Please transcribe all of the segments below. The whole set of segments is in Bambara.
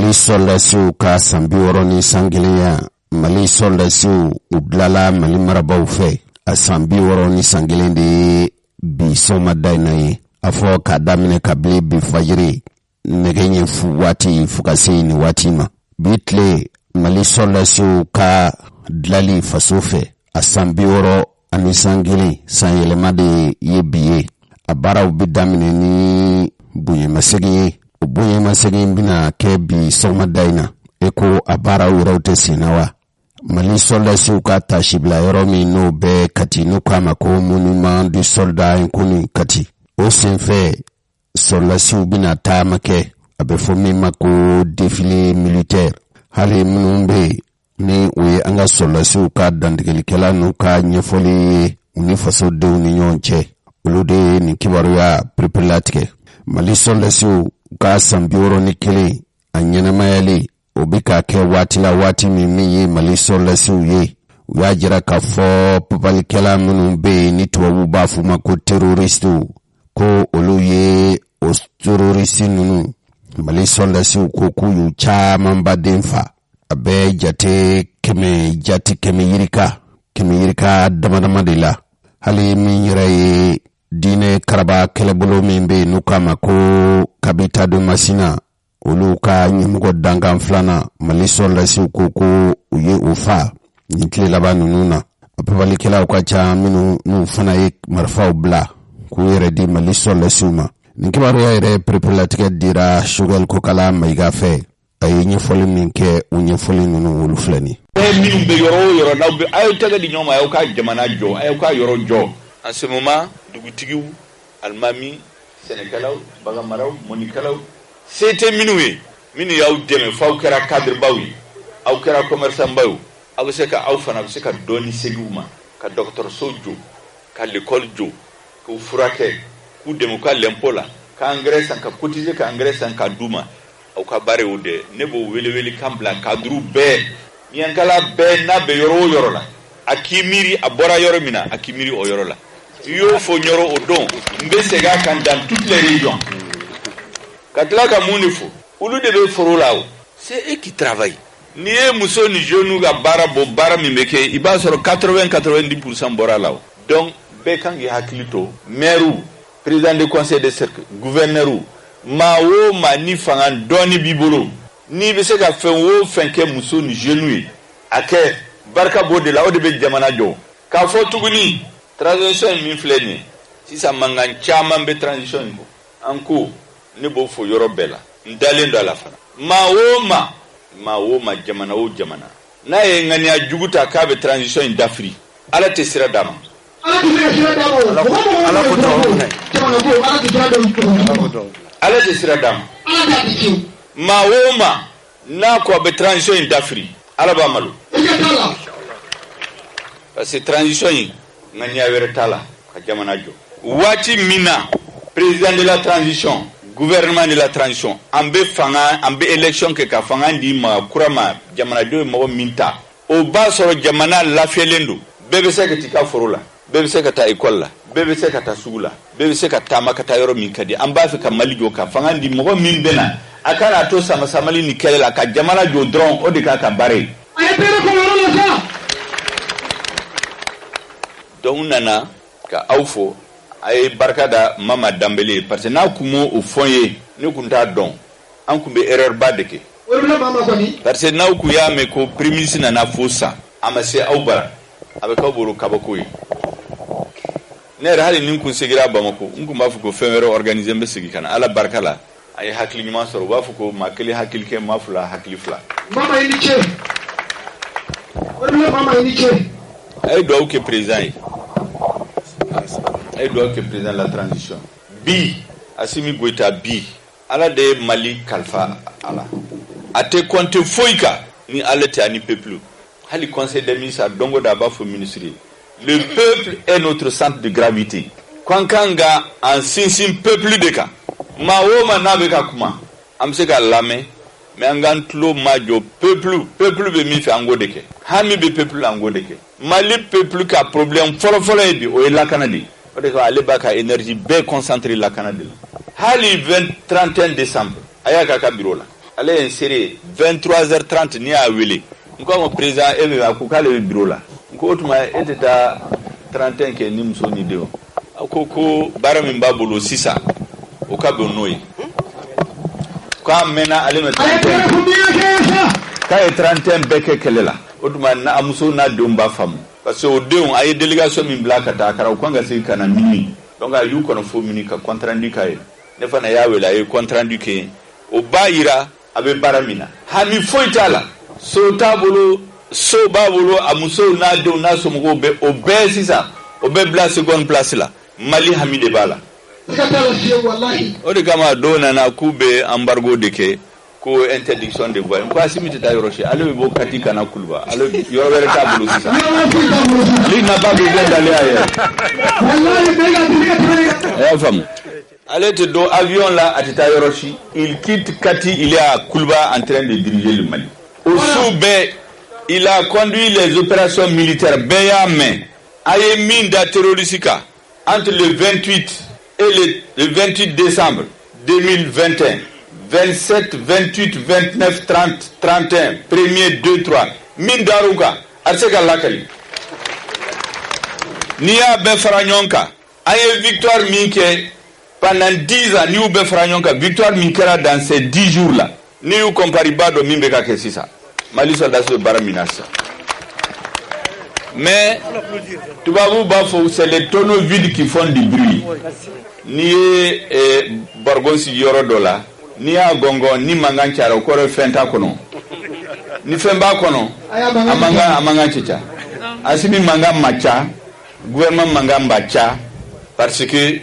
Mali soldasiw ka san 61 Mali soldasiw u bilala Mali marabaw fɛ a san 61 de bi sɔgɔmada in na ye a fɔ k'a daminɛ kabili bi fajiri nɛgɛ ɲɛ fu waati fo ka se nin waati ma bi tile Mali soldasiw ka dilali faso fɛ a san 61 san yɛlɛma de ye bi ye a baaraw bi daminɛ ni bonyamasegin ye o bonyamasegin bɛna kɛ bi sɔgɔmada in na e ko a baaraw yɛrɛw tɛ senna wa Mali soldasiw ka tasibila yɔrɔ min n'o bɛ Kati n'u k'a ma ko monument du soldat inconnu Kati o senfɛ soldasiw bɛna taama kɛ a bɛ fɔ min ma ko défilé militaire hali minnu bɛ ni o ye an ka soldasiw ka dantigilikɛla n'u ka ɲɛfɔli ye u ni fasodenw ni ɲɔgɔn cɛ olu de ye nin kibaruya perepelatigɛ Mali soldasiw ka san 61 a ɲɛnamayali o bi ka kɛ waati la waati min ye Mali soldasiw ye u y'a jira k'a fɔ papalikɛla minnu bɛ yen ni tubabu b'a fɔ ma ko terroristiw ko olu ye o terroristi ninnu Mali soldasiw ko k'u y'u caman baden fa a bɛ jate kɛmɛ yirika damadama de la hali min yɛrɛ ye diinɛ karaba kɛlɛbolo min bɛ yen n'u k'a ma ko Kabita do Masina olu ka ɲɛmɔgɔ dankan filanan Mali soldasiw ko u ye o fa nin tile laban ninnu na a papalikɛlaw ka ca minnu n'u fana ye marifaw bila k'u yɛrɛ di Mali soldasiw ma nin kibaruya yɛrɛ perepelatigɛ dira Choguel Kokala Mayiga fɛ a ye ɲɛfɔli min kɛ o ɲɛfɔli ninnu olu filɛ nin minnu bɛ yɔrɔ o yɔrɔ n'aw bɛ a y'aw tɛgɛ di ɲɔgɔn ma a y'aw ka jamana jɔ a y'aw ka yɔrɔ jɔ en ce moment dugutigiw alimami sɛnɛkɛlaw baganmaraw mɔnikɛlaw se tɛ minnu ye minnu y'aw dɛmɛ f'aw kɛra cadrebaw ye aw kɛra commerçantbaw ye aw bɛ se ka aw fana bɛ se ka dɔɔni segin u ma ka dɔgɔtɔrɔso jɔ ka l'école jɔ k'u furakɛ k'u dɛmɛ u ka l'impôt la ka engrais san ka cotiser ka engrais san ka d'u ma aw ka baara y'o de ne b'o wele kan bila cadre bɛɛ ɲɛnkala bɛɛ n'a bɛ yɔrɔ o yɔrɔ la a k'i miiri a bɔra yɔrɔ min na a k'i miiri o yɔrɔ la i y'o fɔ yɔrɔ o don n bɛ segin a kan dans toutes les régions ka tila ka mun de fɔ olu de bɛ foro la o c'est eux qui travaillent n'i ye muso ni jeune ka baara bɔ baara min bɛ kɛ i b'a sɔrɔ 80-90% bɔra la o donc bɛɛ kan k'i hakili to maire président du conseil de cercle gouverneur maa o maa ni fanga dɔɔni b'i bolo n'i bɛ se ka fɛn o fɛn kɛ muso ni jeune ye a kɛ barika b'o de la o de bɛ jamana jɔ k'a fɔ tuguni transition min filɛ nin ye sisan mankan caman bɛ transition in kɔ an ko ne b'o fɔ yɔrɔ bɛɛ la n dalen don a la fana maa o maa jamana o jamana n'a ye ŋaniya jugu ta k'a bɛ transition in dafiri ala tɛ sira d'a ma ala tɛ sira d'a ma maa o maa n'a ko a bɛ transition in dafiri ala b'a malo parce que transition in ŋaniya wɛrɛ t'a la ka jamana jɔ waati min na président de la transition gouvernement de la transition an bɛ élection kɛ ka fanga di ma kura ma jamanadenw ye mɔgɔ min ta o b'a sɔrɔ jamana lafiyalen don bɛɛ bɛ se ka t'i ka foro la bɛɛ bɛ se ka taa école la bɛɛ bɛ se ka taa sugu la bɛɛ bɛ se ka taama ka taa yɔrɔ min ka di an b'a fɛ ka Mali jɔ ka fanga di mɔgɔ min bɛ na a kana to sama-samali ni kɛlɛ la ka jamana jɔ dɔrɔn o de k'a ka baara ye donc nana ka aw fɔ a ye barika da Mama Dambele parce que n'a kun m'o fɔ ye ne kun t'a dɔn an kun bɛ erreur ba de kɛ parce que n'aw kun y'a mɛn ko premier ministre nana fo san a ma se aw bara a bɛ k'aw bolo kabako ye ne yɛrɛ hali ni n kun segira Bamako n kun b'a fɔ ko fɛn wɛrɛ organiser n bɛ segin ka na ala barika la a ye hakili ɲuman sɔrɔ u b'a fɔ ko maa kelen hakili kɛ maa fila hakili fila Mama i ni ce Mama i ni ce a ye duwawu kɛ président ye a ye duwawu kɛ président de la transition bi Assimi Goïta bi ala de ye Mali kalifa a la a tɛ compter foyi kan ni ale tɛ ani peuple hali conseil des ministres a dongo da a b'a fɔ ministre ye le peuple est notre centre de gravité k'an kan ka an sinsin peuple de kan maa o maa n'a bɛ ka kuma an bɛ se ka lamɛn mais an k'an tulo majɔ peuple bɛ min fɛ an k'o de kɛ hami bɛ peuple la an k'o de kɛ Mali peuple ka problème fɔlɔfɔlɔ ye bi o ye lakana de ye o de kama ale b'a ka énergie bɛɛ concentré lakana de la hali 31 décembre a y'a k'a ka bureau la allez insérer 23h30 ni a wele nko mo président ebe akuka le bureau la nko tuma eteta 31 ke ni muso ni deo akoko bara min babolo sisa o ka be noyi kwa mena ale me 31 ka 31 beke kelela o tuma na amuso na domba fam parce que o deon ay délégation min blaka ta kara ko nga se kana mini donc a yu kono fo mini ka contrat rendu kay ne fana ya wela ay contrat rendu ke o bayira abe baramina hami foitala so tabolo so babolo amuso na deon na so mo be o be sisa o be bla seconde place la Mali Hamide Bala o de kama dona na kube embargo de ke ko interdiction de voix ko asimite ta yoroshi ale bo katika na kulba ale yoro wele tabulu sisa li na ba besoin d'aller ailleurs wallahi fam ale te do avion là atita yoroshi il quitte Kati, il est à Kulba en train de diriger le Mali au Soubé il a conduit les opérations militaires Beyame aye minda terroristika entre le 28 et le 28 décembre 2021, 27, 28, 29, 30, 31, 1er, 2, 3, Mindaruka, Arseka Lakari. Nia Befranyonka, aye victoire minke, pendant 10 ans, Niou Befranyonka, victoire minkera dans ces 10 jours-là. Niou comparibado Mimbeka Kesisa. Mali soldat de Baraminasa. Mais, tu vas vous bafou, c'est les tonneaux vides qui font du bruit. Ni Borgon si yoro dola, ni a gongo, ni manganchara, okore fenta kono. Ni femba kono, amanga chicha. Asimi manga macha, gouvernement manga macha, parce que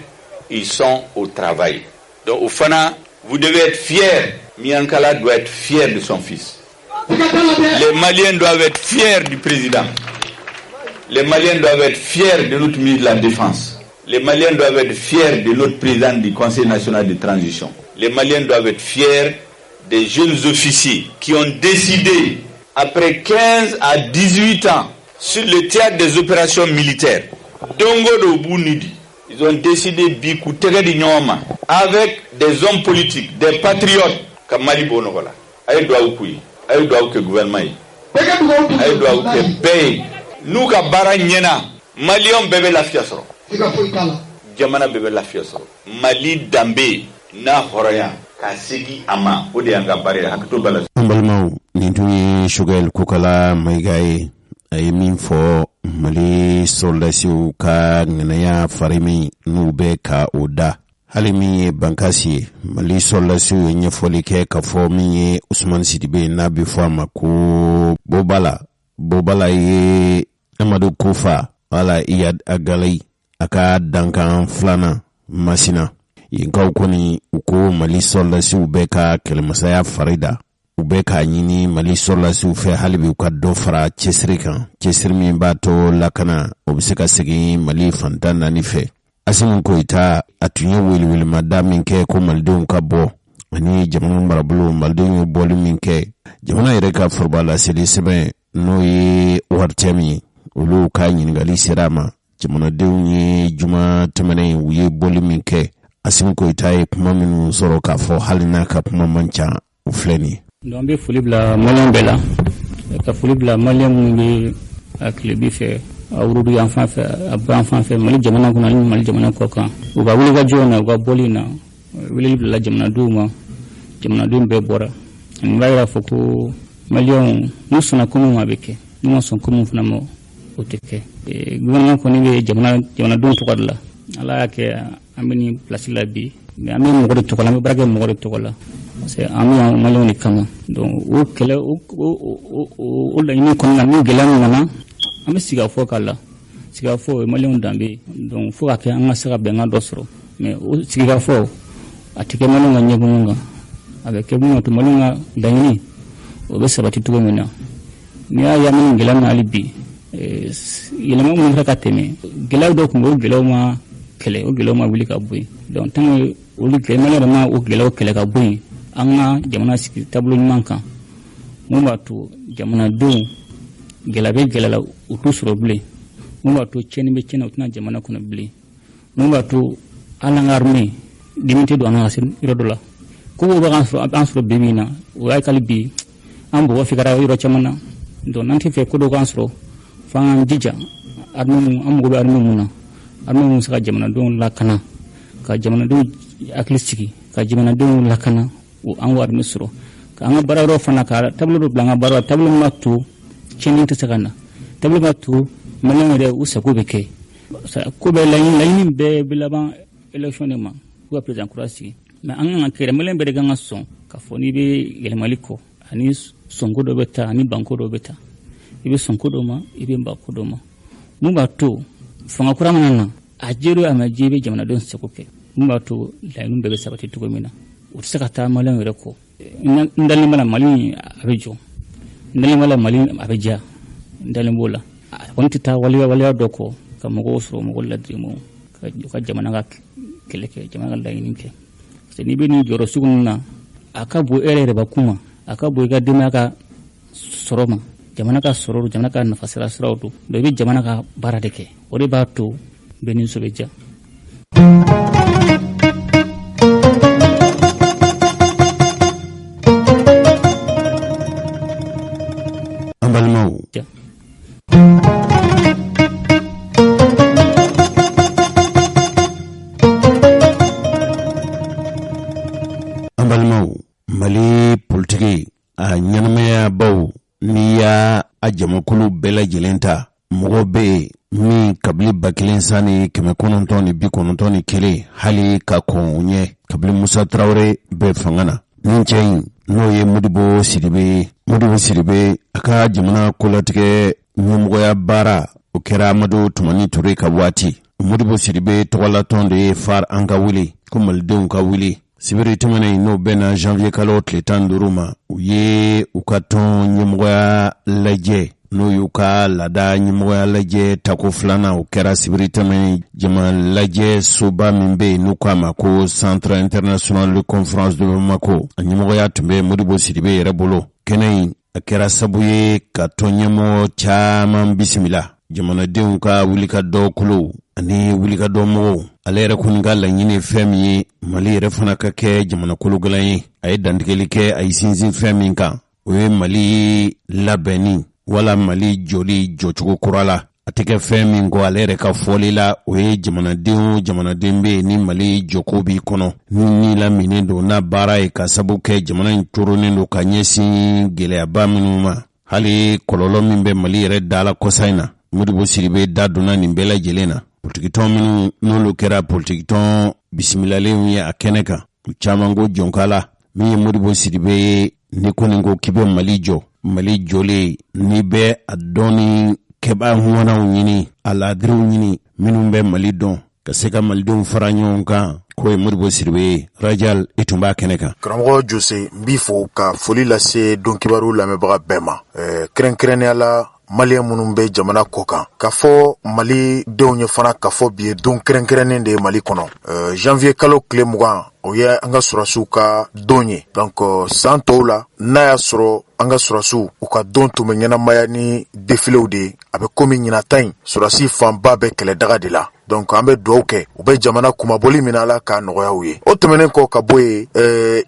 ils sont au travail. Donc, au Fana, vous devez être fiers. Miankala doit être fier de son fils. Les Maliens doivent être fiers du président. Les Maliens doivent être fiers de notre ministre de la Défense. Les Maliens doivent être fiers de notre président du Conseil national de transition. Les Maliens doivent être fiers des jeunes officiers qui ont décidé, après 15 à 18 ans, sur le théâtre des opérations militaires, Dongo de Bounidi, ils ont décidé Bikou Tegedi Nyoma, avec des hommes politiques, des patriotes, comme Mali Bonogola. Aïe doit oukoui, aïe doit ouké gouvernement, aïe doit ouké paye. Nous ka bara nyena Malion bebe la fiasro jamana bebe la fiasro Mali dambe na horoya ka sigi ama ode anga bare hakto bala ambalma nintu shugal kukala maigai ay min fo Mali soldasiu ka naya farimi nube ka oda halimi bankasi Mali soldasiu nye folike ka fo mi Usman Sidibe na bi fama ko bobala ye Amadou Koufa wala Iyad Agalay aka dankan flana masina yinka ukoni uko Mali soldasi ubeka kelmasaya farida ubeka nyini Mali soldasi ufe halibi ukado fara chesiri mimbato lakana obisika segi Mali fantana nife asimu ko ita atunye wili madami nke ko Maldun kabo ani jamana marabulu Maldun bolu minke jamana ireka forbala seli sebe no yi wartemi ulu kanyi ngali sirama jamana deunye juma tamane wuye boli minke asimko itaye kuma minu soro ka fo halina ka kuma mancha ufleni ndombe fulibla malembela ka fulibla malembe aklebi fe awrudu enfant fe enfant fe mali jamana kuna mali jamana koka uga wuli ga jona uga bolina wili la jamana duma jamana dumbe bora ngaira foko malion musuna kumu mabeke nuson kumu funamo uteke gouvernement ko ni be jamana dum to kodla ala yake amini place la bi mais ami mo godo to kola me brage mo godo to kola c'est ami malion ni kama donc o kele o la ni kon na mi gelan nana ami siga fo kala siga fo malion dambe donc fo ka anga saka be nga dosro mais o siga fo atike malion nga nyegunga avec mo to malion nga dangini o be sabati to mena ni ya min gelan alibi yelema mun raka teme gelaw do ko gelaw ma kele o gelaw ma wuli ka buy donc tan o li ke mala ma o gelaw kele ka buy anga jamana siki tablo manka mo batu jamana do gelabe gelala o to suro ble mo batu cheni be chena utna jamana kuna ble mo batu ala ngarme dimite do anga sen irodola ko bo an soro bimina o ay kali bi an bo fikara yoro chamana don nanti fe ko do kan soro fan jija armu am go be armu muna armu saka jamana don lakana ka jamana don aklistiki ka jamana don lakana o an war misro ka an bararo fana ka tablo blanga baro tablo matu chinin ta sakana tablo matu malangere usaku beke ko be layin be bilaban election ma ko president kurasi mais an kere melen be daga son ka foni be yelmaliko ani songo do beta ani banko do beta ibe sonko do ma ibe mbako do ma mu ba to fanga kurama nan ajero amajibe jamana don sekoke mu ba to layin be sabati to mina o saka ta malangere ko ndali mala mali abejo ndali mala mali abeja ndali bola wonti ta waliya doko ka mogo so mogo ladrimo ka jamana ga keleke jamana la yininke se ni be ni joro sugunna akabo erere bakuma akabo ga dima ka soroma jamana ka sororo jamana ka nafasira srawdo do be jamana ka baradeke ori bato benin sobeja ambalmo mali politiki a ɲanamaya baw n'i y'a a jamakulu bɛɛ lajɛlen ta mɔgɔ bɛ min kabili 1991 hali ka kɔn u ɲɛ kabili Musa Traore bɛ fanga na nin cɛ in n'o ye Modibo Sidibe a ka jamana kolatigɛ ɲɛmɔgɔya baara o kɛra Amadu Tumani Ture ka waati Modibo Sidibe tɔgɔlatɔn de ye far an ka wuli ko malidenw ka wuli sibiri tɛmɛnen n'o bɛnna janvier kalo tile 15 ma u ye u ka tɔn ɲɛmɔgɔya lajɛ n'o y'u ka laada ɲɛmɔgɔya lajɛ tako filanan o kɛra sibiri tɛmɛnen jama lajɛ soba min bɛ yen n'u k'a ma ko Centre International de Conférence de Bamako a ɲɛmɔgɔya tun bɛ Modibo Sidibe yɛrɛ bolo kɛnɛ in a kɛra sabu ye ka tɔn ɲɛmɔgɔ caman bisimila jamanadenw ka wulikajɔ kolo ani wulikajɔ mɔgɔw ale yɛrɛ kɔni ka laɲini fɛn min ye Mali yɛrɛ fana ka kɛ jamana kologɛlɛn ye a ye dantigɛli kɛ a ye sinsin fɛn min kan o ye Mali labɛnni wala Mali jɔli jɔcogo kura la a tɛ kɛ fɛn min kɔ ale yɛrɛ ka fɔli la o ye jamanaden bɛ yen ni Mali jɔko b'i kɔnɔ ni laminen don n'a baara ye ka sabu kɛ jamana in coronen don ka ɲɛsin gɛlɛyaba minnu ma hali kɔlɔlɔ min bɛ Mali yɛrɛ dala kɔsa in na Modibo Sidibe da donna nin bɛɛ lajɛlen na politikitɔn minnu n'olu kɛra politikitɔn bisimilalenw ye a kɛnɛ kan u caman ko jɔnkala min ye Modibo Sidibe ye ni kɔni ko k'i bɛ Mali jɔ Mali jɔlen ni bɛ a dɔɔni kɛba ɲɔgɔnnaw ɲini a laadiriw ɲini minnu bɛ Mali dɔn ka se ka malidenw fara ɲɔgɔn kan k'o ye Modibo Sidibe ye Rajal i tun b'a kɛnɛ kan karamɔgɔ Jose n b'i fo ka foli lase don kibaru lamɛnbaga bɛɛ ma kɛrɛnkɛrɛnnenya la Malien minnu bɛ jamana kɔ kan ka fɔ Mali denw ye fana ka fɔ bi ye don kɛrɛnkɛrɛnnen de ye Mali kɔnɔ janvier kalo tile 20 o ye an ka surasiw ka don ye donc san tɔw la n'a y'a sɔrɔ an ka surasiw u ka don tun bɛ ɲɛnamaya ni défilew de ye a bɛ komi ɲinata in surasi fanba bɛ kɛlɛ daga de la donc an bɛ dugawu kɛ u bɛ jamana kumaboli min ala ka nɔgɔya u ye o tɛmɛnen kɔ ka bɔ ye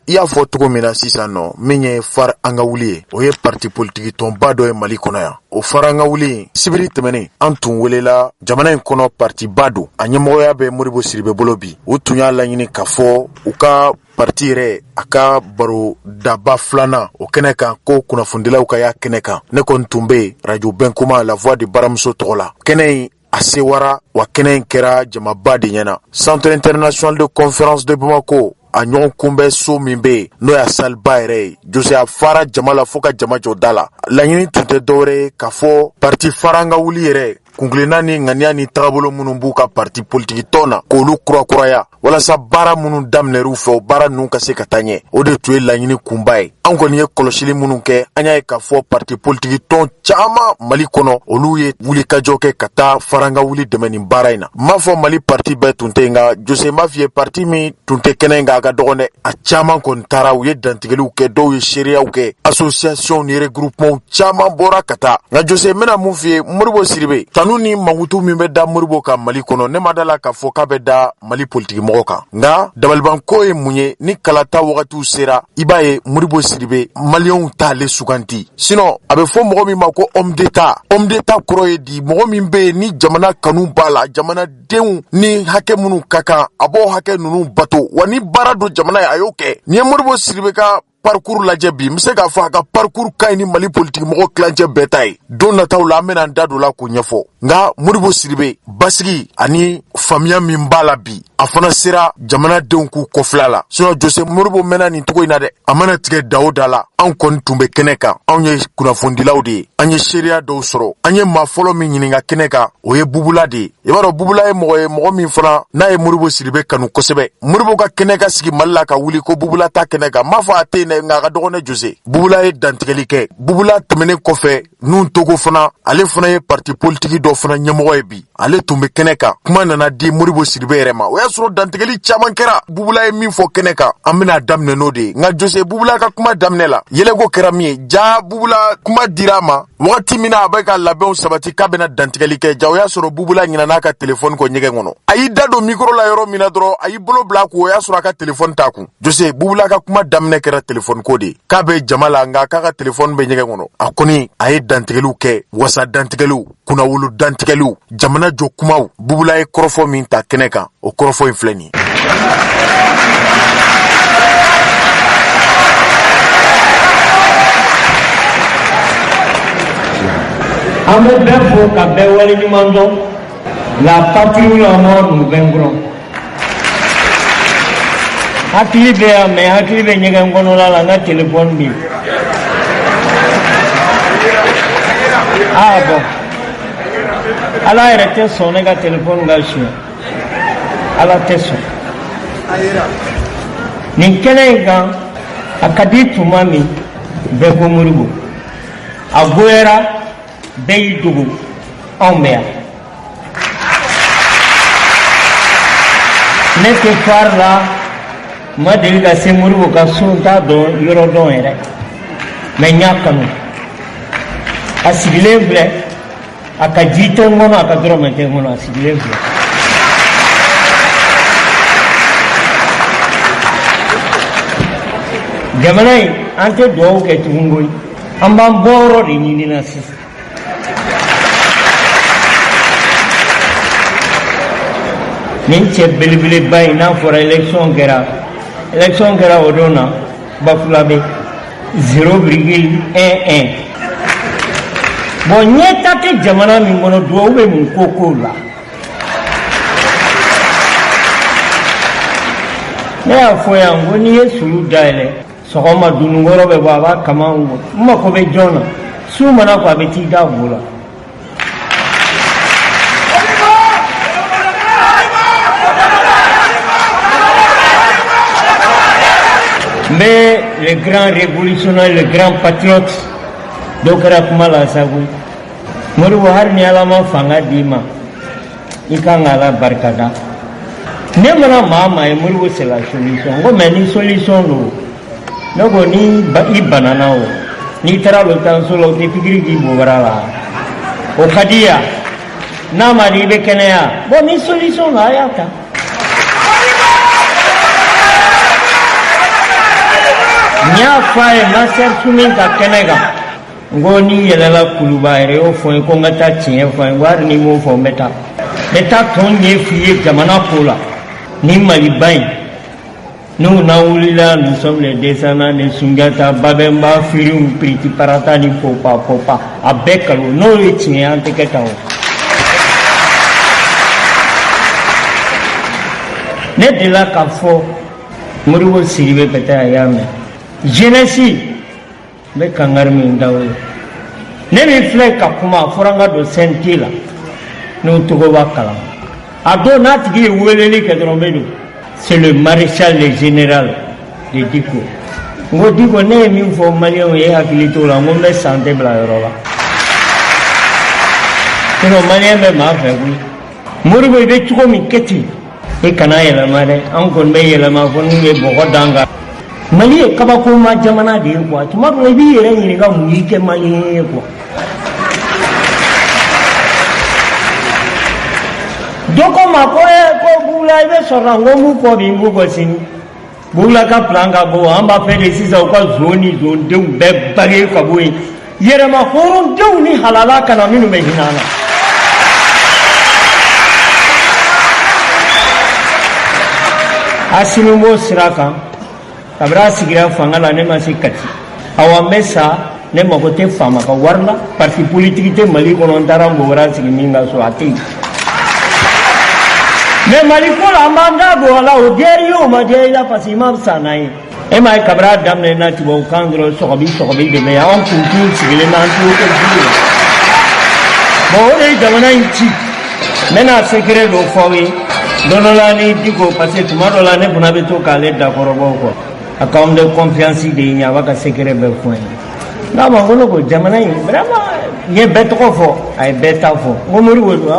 i y'a fɔ cogo min na sisan nɔ min ye far an ka wuli ye o ye parti politique tɔnba dɔ ye Mali kɔnɔ yan o far an ka wuli sibiri tɛmɛnen an tun welela jamana in kɔnɔ parti ba don a ɲɛmɔgɔya bɛ Modibo Sidibe bolo bi u tun y'a laɲini ka fɔ u ka parti yɛrɛ a ka baro daba filanan o kɛnɛ kan ko kunnafonidilaw ka y'a kɛnɛ kan ne kɔni tun bɛ radio Bɛnkuma la voix de baramuso tɔgɔ la kɛnɛ in a sewara wa kɛnɛ in kɛra jamaba de ɲɛna Centre International de Conférence de Bamako a ɲɔgɔn kunbɛn so min bɛ yen n'o y'a saliba yɛrɛ ye Jose a fara jama la fo ka jama jɔ da la laɲini tun tɛ dɔwɛrɛ ye k'a fɔ parti fara an ka wuli yɛrɛ kungilenna ni ŋaniya ni tagabolo minnu b'u ka parti politique tɔn na k'olu kurakuraya walasa baara minnu daminɛr'u fɛ o baara ninnu ka se ka taa ɲɛ o de tun ye laɲini kunba ye an kɔni ye kɔlɔsili minnu kɛ an y'a ye k'a fɔ parti politique tɔn caman Mali kɔnɔ olu ye wulikajɔ kɛ ka taa faranga wuli dɛmɛ nin baara in na m'a fɔ Mali parti bɛɛ tun tɛ nka Jose m'a f'i ye parti min tun tɛ kɛnɛ in kan ka dɔgɔn dɛ. A caman kɔni taara u ye dantigɛliw kɛ, dɔw ye seereyaw kɛ, association ni regroupement caman bɔra ka taa. Nka Jose n bɛna mun f'i ye, Modibo Sidibe tanu ni mankutu min bɛ da Modibo kan Mali kɔnɔ, ne ma da la k'a fɔ k'a bɛ da Mali politique mɔgɔ kan. Nka dabalibanko ye mun ye ni kalata wagatiw sera, i b'a ye Modibo Sidibe maliyɛnw t'ale suganti. Sinon a bɛ fɔ mɔgɔ min ma ko homme d'état. Homme d'état kɔrɔ ye di mɔgɔ min bɛ yen ni jamana kanu b'a la, jamanadenw ni hakɛ minnu ka kan a b'o hakɛ ninnu bato, wa ni baara don jamana ye a y'o kɛ. Ni ye Modibo Sidibe ka parcours lajɛ bi, n bɛ se k'a fɔ a ka parcours ka ɲi ni Mali politique mɔgɔ kilancɛ bɛɛ ta ye. Don nataw la an bɛna an da don la k'o ɲɛfɔ. Nka Modibo Sidibe basigi ani faamuya min b'a la bi, a fana sera jamanadenw k'u kɔfilɛ a la. Sinon Jose Modibo mɛnna nin cogo in na dɛ. A mana tigɛ da o da la, anw kɔni tun bɛ kɛnɛ kan. Anw ye kunnafonidilaw de ye. An ye seereya dɔw sɔrɔ. An ye maa fɔlɔ min ɲininka kɛnɛ kan, o ye Bubula de ye. I b'a dɔn Bubula ye mɔgɔ min fana n'a ye Modibo Sidibe kanu kosɛbɛ. Modibo ka kɛnɛ ka sigi Mali la ka wuli ko Bubula ta kɛnɛ kan. M'a fɔ a tɛ yen dɛ, nka a ka dɔgɔn dɛ Jose. Bubula ye dantigɛli kɛ. Bubula tɛmɛnen kɔfɛ, nun Togo fana, ale fana ye parti politique dɔ fana ɲɛmɔgɔ ye bi. Ale tun bɛ kɛnɛ kan. Kuma nana di Modibo Sidibe yɛrɛ ma. O y'a sɔrɔ dantigɛli caman kɛra. Bubula ye min fɔ kɛnɛ kan, an bɛna daminɛ n'o de ye. Nka Jose Bubula ka kuma daminɛ la, yɛlɛko kɛra min ye, ja Bubula kuma dira a ma. Wagati min na a bɛ ka labɛnw sabati k'a bɛna dantigɛli kɛ, ja o y'a sɔrɔ Bubula ɲinɛna a ka téléphone kɔ ɲɛgɛn kɔnɔ. A y'i da don micro la yɔrɔ min na dɔrɔn, a y'i bolo bila a kun, o y'a sɔrɔ a ka téléphone t'a kun. Jose Bubula ka kuma daminɛ kɛra téléphone ko de ye. K'a bɛ jama la nka k'a ka téléphone bɛ ɲɛgɛn kɔnɔ. A kɔni a ye dantigɛliw kɛ, wasa dantigɛliw, kunnawolo dantigɛliw, jamana jɔ kumaw. Bubula ye kɔrɔfɔ min ta kɛnɛ kan, o kɔrɔfɔ in filɛ nin ye. An bɛ bɛɛ fo ka bɛɛ waleɲuman dɔn. La patrie la mort nous vaincrons. Hakili bɛ yan mais hakili bɛ ɲɛgɛn kɔnɔla la, n ka téléphone bɛ yen. Ah bon. Ala yɛrɛ tɛ sɔn ne ka téléphone ka suɲɛ. Ala tɛ sɔn. Nin kɛnɛ in kan a ka di tuma min bɛɛ ko Modibo. A goyara bɛɛ y'i dogo anw bɛ yan. Ne tɛ fari la, ma deli ka se Modibo ka so, n t'a dɔn yɔrɔ dɔn yɛrɛ, mais n y'a kanu. A sigilen filɛ, a ka ji tɛ n kɔnɔ, a ka dɔrɔmɛ tɛ n kɔnɔ, a sigilen filɛ. Jamana in an tɛ dugawu kɛ tugun koyi, an b'an bɔyɔrɔ de ɲini na sisan. Nin cɛ belebeleba in n'a fɔra élection kɛra o don na Bafula bɛ 0,11. Bon ɲɛta tɛ jamana min kɔnɔ dugawu bɛ mun ko la. Ne y'a fɔ yan ko n'i ye sulu dayɛlɛ sɔgɔma dununkɔrɔ bɛ bɔ a b'a kama n mako bɛ jɔn na, su mana ko a bɛ t'i da bo la. Mais le grand révolutionnaire, le grand patriote, dɔ kɛra kuma la sago. Modibo hali ni Ala ma fanga d'i ma, i kan ka Ala barikada. Ne mana maa ye Modibo c'est la solution. Ko mais ni solution don, ne ko ni i banana o, n'i taara l'hôpital la o tɛ pikiri k'i bobara la, o ka di ya. N'a ma di i bɛ kɛnɛya. Bon ni solution don a y'a ta. N y'a fɔ a ye Master Sumi ka kɛnɛ kan, n ko n'i yɛlɛla Kuluba yɛrɛ y'o fɔ n ye ko n ka taa tiɲɛ fɔ n ye, wari ni m'o fɔ n bɛ taa. N bɛ taa tɔn ɲɛ f'i ye jamana ko la. Ni Maliba in, n'u n'an wulila nous sommes les descendants de Sunjata, Babemba, Firinw, Piriti Parata ni Popa, a bɛɛ kalo n'o ye tiɲɛ ye an tɛ kɛ tan o. Ne delila k'a fɔ Modibo Sidibe bɛ taa a y'a mɛn. Jeunesse n bɛ kangari min da o ye. Ne min filɛ ka kuma a fɔra n ka don CNT la n'o tɔgɔ b'a kalama. A don n'a tigi ye weleli kɛ dɔrɔn bɛ don. C'est le maréchal le général de Diko. N ko Diko ne ye min fɔ maliyɛnw ye hakili t'o la, n ko n bɛ santé bila yɔrɔ la. Sinon maliyɛn bɛ maa fɛ koyi. Modibo i bɛ cogo min kɛ ten, e kana yɛlɛma dɛ an kɔni bɛ yɛlɛma fɔ n'u ye bɔgɔ dan kan Mali ye kabakoma jamana de ye quoi tuma dɔ la i b'i yɛrɛ ɲininka mun y'i kɛ maliyɛn ye quoi dɔ ko ma ko Bugula i bɛ sɔrɔ la n ko mun kɔ bi n ko kɔ sini Bugula ka plan ka bɔ an b'a fɛ de sisan u ka zon ni zondenw bɛɛ bange ka bɔ yen yɛrɛma hɔrɔndenw ni halala kana minnu bɛ hinɛ an na a sinimo sira kan kabiri a sigira fanga la ne ma se Kati awa n bɛ sa ne mago tɛ faama ka wari la parti politique tɛ Mali kɔnɔ n taara n bɔgɔra sigi min ka so a tɛ yen mais Mali ko la an b'an da don a la o diyara i ye o ma diya i la parce que i ma fisa n'a ye e m'a ye kabiri a daminɛ na tubabukan dɔrɔn sɔgɔbi de bɛ yen anw kuntigi sigilen bɛ an t'o kɛ jigi ye bon o de ye jamana in ci n bɛna secret dɔ fɔ aw ye don dɔ la ni Diko parce que tuma dɔ la ne fana bɛ to k'ale dakɔrɔbɔ quoi a ko an bɛ confiance de ɲɛ a b'a ka secret bɛɛ fɔ n ye n'a ma ko ne ko jamana in vraiment n ye bɛɛ tɔgɔ fɔ a ye bɛɛ ta fɔ n ko Moribo don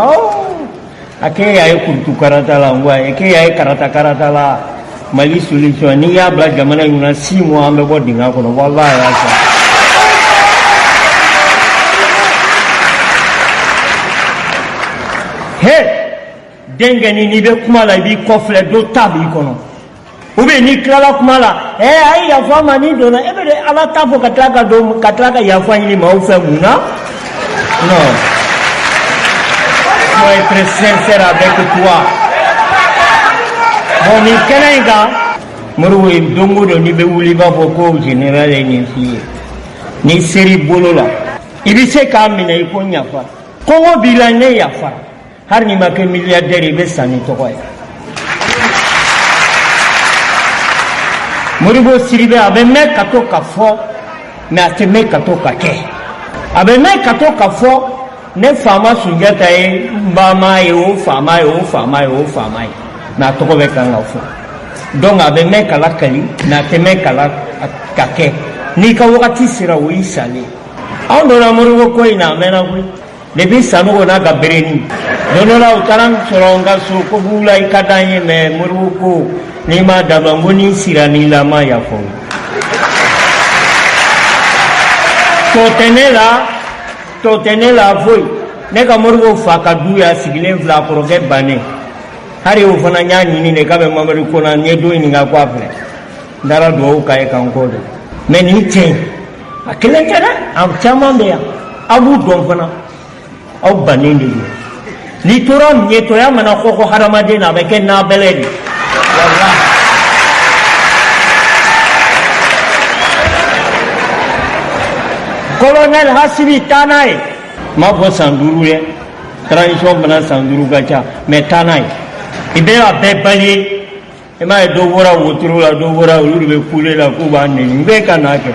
a ke a ye kurutu karata la n ko a ye ke a ye karata la Mali solution n'i y'a bila jamana in na 6 mois an bɛ bɔ dingɛ kɔnɔ wallahi a y'a sɔrɔ he denkɛni n'i bɛ kuma la i b'i kɔfilɛ dɔ ta b'i kɔnɔ ou bien n'i tilala kuma la a ye yafa ma n'i donna e bɛ de Ala ta fɔ ka tila ka yafa ɲini maaw fɛ mun na non moi être très sincère avec toi bon nin kɛnɛ in kan Moribo ye don o don n'i bɛ wuli i b'a fɔ ko général ye nin f'i ye n'i seri bolo la i bɛ se k'a minɛ i ko yafa kɔngɔ b'i la ne yafa hali n'i ma kɛ milliardaire i bɛ sa ni tɔgɔ ye Moribo Sidibe a bɛ mɛn ka to ka fɔ mais a tɛ mɛn ka to ka kɛ a bɛ mɛn ka to ka fɔ ne faama Sunjata ye n bama ye o faama ye mais a tɔgɔ bɛ kan ka fɔ donc a bɛ mɛn ka lakali mais a tɛ mɛn ka kɛ n'i ka wagati sera o y'i salen anw donna Moribo ko in na a mɛnna koyi depuis Sanogo n'a ka bereni don dɔ la u taara n sɔrɔ n ka so ko Bugula i ka d'an ye mais Moribo ko n'i m'a dabila n ko n'i sira n'i la n ma yafa tɔ tɛ ne la foyi ne ka Moribo fa ka du ya sigilen filɛ a kɔrɔkɛ bannen hali o fana n y'a ɲini de k'a bɛ Mamadu ko la n ye don ɲininka ko a filɛ n taara dugawu k'a ye k'an kɔ don mais nin cɛ in a kelen tɛ dɛ a caman bɛ yan aw b'u dɔn fana aw bannen de don n'i tora miɲɛtɔya mana kɔkɔ hadamaden na a bɛ kɛ nabɛlɛ de wallahi Colonel Hasibi taa n'a ye m'a fɔ san 5 dɛ transition fana san 5 ka ca mais taa n'a ye i bɛ a bɛɛ bali i m'a ye dɔ bɔra wotoro la dɔ bɔra olu de bɛ kule la k'u b'a nɛni n bɛ ka n'a kɛ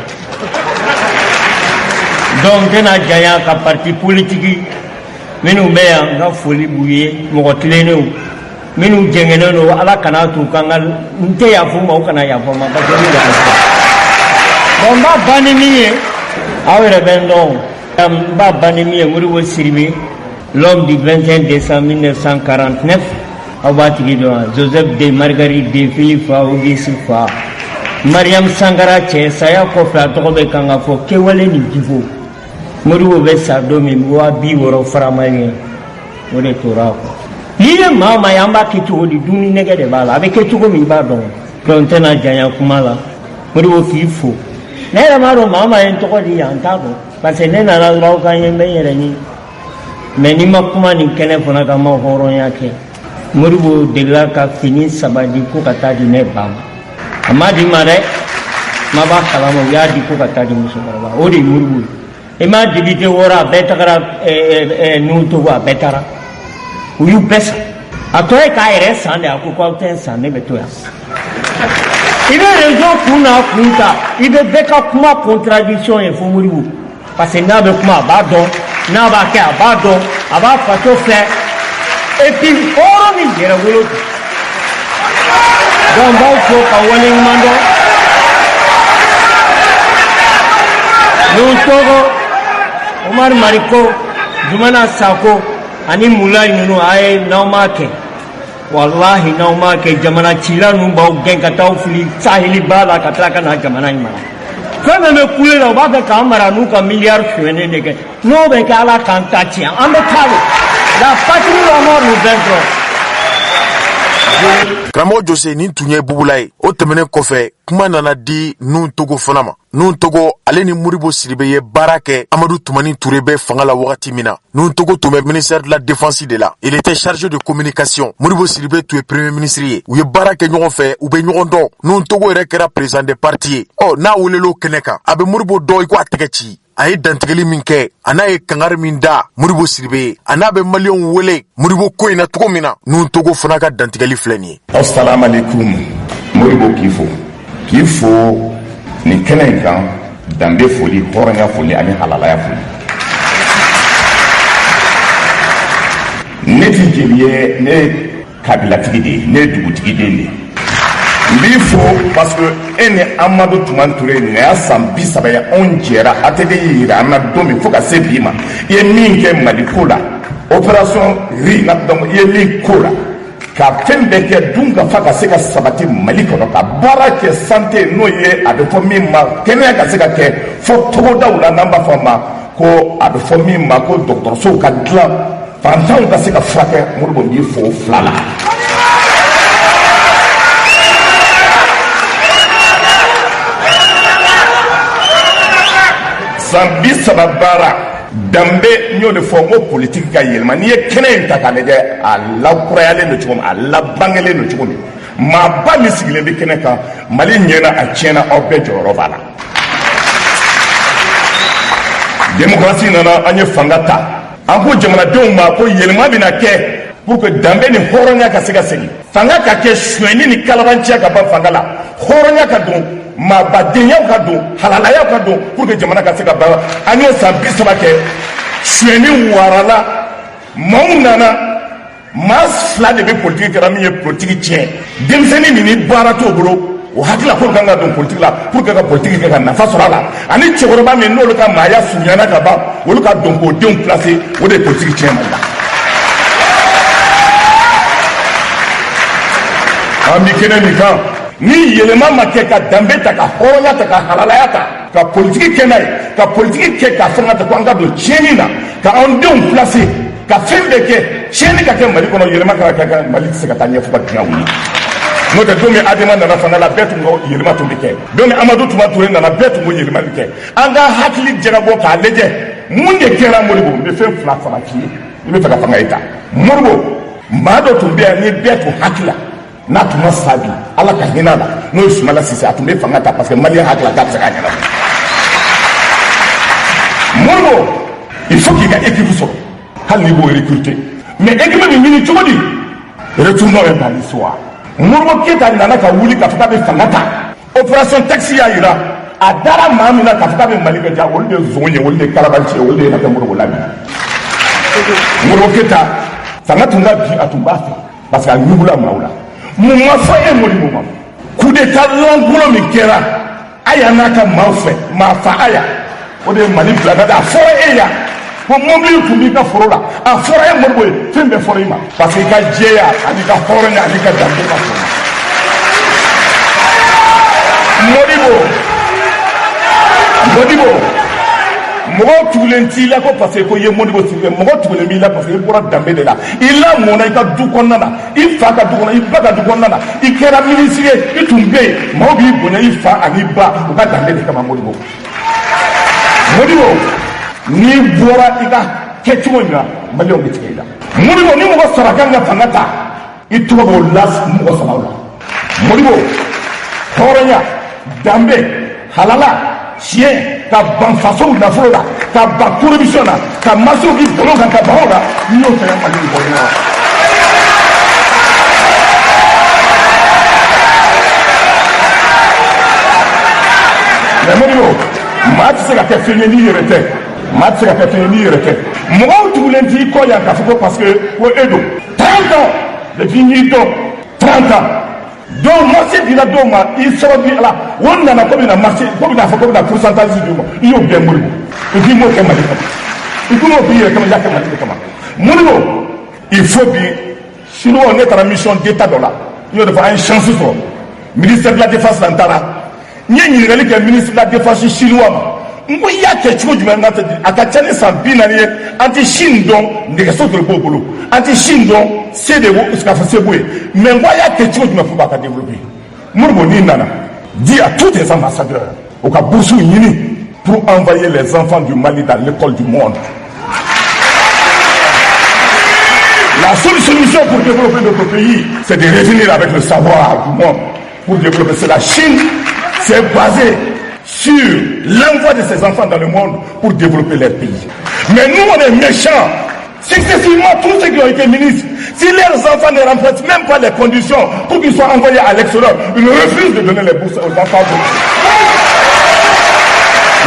donc n tɛna janya ka parti politique minnu bɛ yan n ka foli b'u ye mɔgɔ tilennenw minnu jɛngɛnen don Ala kana to k'an ka n tɛ yafa ma u kana yafa ma parce que ne de bon n b'a ban ni min ye aw yɛrɛ bɛ n dɔn n b'a ban ni min ye Moribo Sidibe l'homme du 21 décembre 1949 aw b'a tigi dɔn Joseph de Marguerite de Philippe fa Auguste fa Mariam Sankara cɛ saya kɔfɛ a tɔgɔ bɛ kan ka fɔ kɛwale ni jifo Moribo bɛ sa don min 60 faramalen o de tora a kɔ n'i ye maa o maa ye an b'a kɛ cogo di dumuni nɛgɛ de b'a la a bɛ kɛ cogo min i b'a dɔn donc n tɛna janya kuma la Moribo k'i fo ne yɛrɛ m'a dɔn maa o maa ye n tɔgɔ di yan n t'a dɔn parce que ne nana dɔrɔn aw ka n ye n bɛ n yɛrɛ ɲini mais n'i ma kuma nin kɛnɛ fana kan n ma hɔrɔnya kɛ Moribo delila ka fini 3 di ko ka taa di ne ba ma a ma di ma dɛ ma b'a kalama u y'a di ko ka taa di musokɔrɔba o de ye Moribo ye i m'a député wɔɔrɔ a bɛɛ tagara Nuhu Togo a bɛɛ taara u y'u bɛɛ san a tɔ ye k'a yɛrɛ san de a ko k'aw tɛ n san ne bɛ to yan i bɛ réseau kun n'a kun ta i bɛ bɛɛ ka kuma contradiction ye fo Moribo parce que n'a bɛ kuma a b'a dɔn n'a b'a kɛ a b'a dɔn a b'a faso filɛ et puis hɔrɔn ni yɛrɛ wolo donc n b'aw fo ka wale ɲuman dɔn Nuhu Togo Omar Mariko Jumana Sako ani Mulayi ninnu a ye n'aw m'a kɛ wallahi n'aw m'a kɛ jamana cila ninnu b'aw gɛn ka taa fili saheli ba la ka tila ka na jamana in mara fɛn min bɛ kule la u b'a fɛ k'an mara n'u ka miliyari suɲɛnen de kɛ n'o bɛ kɛ ala k'an ta tiɲɛ an bɛ taa de la patrie la mort nous vaincra. karamɔgɔ jose nin tun ye bubula ye o tɛmɛnen kɔfɛ kuma nana di Nuhun Togo fana ma. Nuhun Togo ale ni Modibo Sidibe ye baara kɛ Amadou Toumani Touré bɛ fanga la wagati min na. Nuhun Togo tun bɛ ministère de la défense de la. Il était chargé de communication. Modibo Sidibe tun ye premier ministre ye. U ye baara kɛ ɲɔgɔn fɛ, u bɛ ɲɔgɔn dɔn. Nuhun Togo yɛrɛ kɛra président de parti ye. N'a welel'o kɛnɛ kan, a bɛ Modibo dɔn i ko a tɛgɛ ci. A ye dantigɛli min kɛ, a n'a ye kangari min da Modibo Sidibe ye, a n'a bɛ maliyɛnw wele Modibo ko in na cogo min na, Nuhun Togo fana ka dantigɛli filɛ nin ye. Assalamu alaikum. Modibo k'i fo nin kɛnɛ in kan, danbe foli, hɔrɔnya foli ani halalaya foli. Ne tɛ jeli ye, ne ye kabilatigi de ye, ne ye dugutigi den de ye. N b'i fo parce que e ni Amadou Toumani Touré nin y'a san 30 ye anw jɛra ATT y'i yira an na don min fo ka se bi ma. I ye min kɛ Mali ko la, opération RI donc i ye min ko la, ka fɛn bɛɛ kɛ dun ka fa ka se ka sabati Mali kɔnɔ, ka baara kɛ santé n'o ye a bɛ fɔ min ma kɛnɛya ka se ka kɛ fɔ togodaw la n'an b'a fɔ a ma ko a bɛ fɔ min ma ko dɔgɔtɔrɔsow ka dilan fantanw ka se ka furakɛ. Modibo b'i fo fila la. San 30 baara danbe n y'o de fɔ n ko politique ka yɛlɛma. N'i ye kɛnɛ in ta k'a lajɛ a lakurayalen don cogo min, a labangelen don cogo min, maaba min sigilen bɛ kɛnɛ kan, Mali ɲɛna a tiɲɛna, aw bɛɛ jɔyɔrɔ b'a la. Démocratie nana, an ye fanga ta, an ko jamanadenw ma ko yɛlɛma bɛna kɛ pour que danbe ni hɔrɔnya ka se ka segin, fanga ka kɛ suɲɛni ni kalabanciya ka ban fanga la, hɔrɔnya ka don, maabadenyaw ka don, halalayaw ka don pour que jamana ka se ka ban. An y'o san 30 kɛ, suɲɛni warala, maaw nana, maa 2 de bɛ politique kɛra min ye politique tiɲɛ. Denmisɛnnin min ni baara t'o bolo, o hakilila ko kan ka don politique la pour que ka politique kɛ ka nafa sɔrɔ a la, ani cɛkɔrɔba min n'olu ka maaya surunyana ka ban, olu ka don k'o denw placer, o de ye politique tiɲɛ Mali la. An bi kɛnɛ min kan, ni yɛlɛma ma kɛ ka danbe ta, ka hɔrɔnya ta, ka halalaya ta, ka politique kɛ n'a ye, ka politique kɛ ka fɛn ka ta ko an ka don tiɲɛni na, ka an denw placer, ka fɛn bɛɛ kɛ tiɲɛni ka kɛ Mali kɔnɔ, yɛlɛma ka kɛ Mali tɛ se ka taa ɲɛ fo ka diɲɛ wuli. N'o tɛ don min Adama nana fanga la, bɛɛ tun ko yɛlɛma tun bɛ kɛ. Don min Amadou Toumani Touré nana, bɛɛ tun ko yɛlɛma bɛ kɛ. An ka hakili jagabɔ k'a lajɛ mun de kɛra Modibo. N bɛ fɛn 2 fana f'i ye, i bɛ fɛ ka fanga yi ta. Modibo, maa dɔ tun bɛ yan ni bɛɛ tun hakila, n'a tun ma sa bi, Ala ka hinɛ a la, n'o ye Sumala Sise, a tun bɛ fanga ta parce que Maliyɛn hakila k'a bɛ se k'a ɲɛnabɔ. Modibo, il faut qu'il ka équipe sɔrɔ, hali n'i b'o recruter, mais équipe bɛ ɲini cogo di? Retournons dans l'histoire. Modibo Keyita nana ka wuli k'a fɔ k'a bɛ fanga ta, opération taxi y'a jira, a dara maa min na k'a fɔ k'a bɛ Mali bɛɛ ja, olu de ye nson ye, olu de ye kalabanci ye, olu de ye na kɛ Modibo la bi. Modibo Keyita, fanga tun ka bi a tun b'a fɛ parce que a ɲugula maaw la. Mun ma fɔ e Modibo ma, coup d'état lankolon min kɛra Aya n'a ka maaw fɛ, maa fa Aya, o de ye Mali bila ka taa, a fɔra e ya ko mobili tun b'i ka foro la, a fɔra e Modibo ye, fɛn bɛɛ fɔra i ma parce que i ka jɛya ani ka hɔrɔnya ani ka danbe ka fɔ. Modibo, mɔgɔw tugulen t'i la ko parce que ko i ye Modibo Sidibe, mɔgɔw tugulen b'i la parce que i bɔra danbe de la, i lamɔna i ka du kɔnɔna na, i fa ka du kɔnɔ, i ba ka du kɔnɔna na, i kɛra ministre ye, i tun bɛ yen, maaw b'i bonya i fa ani ba u ka danbe de kama. Modibo, n'i bɔra i ka kɛcogo in na, Maliyɛnw bɛ tigɛ i la. Modibo, ni mɔgɔ 3 kan ka fanga ta, i tɔgɔ b'o la mɔgɔ 3 la. Modibo, hɔrɔnya, danbe, halala, tiɲɛ, ka ban fasow nafolo la, ka ban corruption na, ka masow k'i bolo kan ka ban o la, n'i y'o kɛra Mali bɔ ɲɔgɔn na. Mais Modibo, maa tɛ se ka kɛ fɛn ye n'i yɛrɛ tɛ, maa tɛ se ka kɛ fɛn ye n'i yɛrɛ tɛ. Mɔgɔw tugulen t'i kɔ yan k'a fɔ ko parce que ko e don 30 ans depuis n'i dɔn 30 ans. Donc marché dira dɔw ma i sababu ala o nana ko bɛna marché ko bɛna fɔ ko bɛna pourcentage d'u ma, i y'o bɛn Modibo, et puis m'o kɛ Mali kama, i kun m'o k'i yɛrɛ kama, i y'a kɛ Mali de kama. Modibo, il faut bi Chinois, on est en mission d'état de là. Il y a une chance sur le ministère de la Défense d'Antara. Il y a une ministre de la Défense chinois. Il y a quelque chose qui m'a dit à Katiane Sampinani, anti-Chine donc, des choses de Bobolo. Anti-Chine donc, c'est de ce qu'a fait Seboué. Mais il y a quelque chose qui m'a fait développer. Mourboni Nana dit à tous les ambassadeurs au Kaboussou Yini pour envoyer les enfants du Mali dans l'école du monde. La seule solution pour développer notre pays, c'est de revenir avec le savoir du monde. Pour développer, c'est la Chine, c'est basé sur l'envoi de ses enfants dans le monde pour développer leur pays. Mais nous, on est méchants. Successivement, tous ceux qui ont été ministres, si leurs enfants ne remplissent même pas les conditions pour qu'ils soient envoyés à l'extérieur, ils refusent de donner les bourses aux enfants.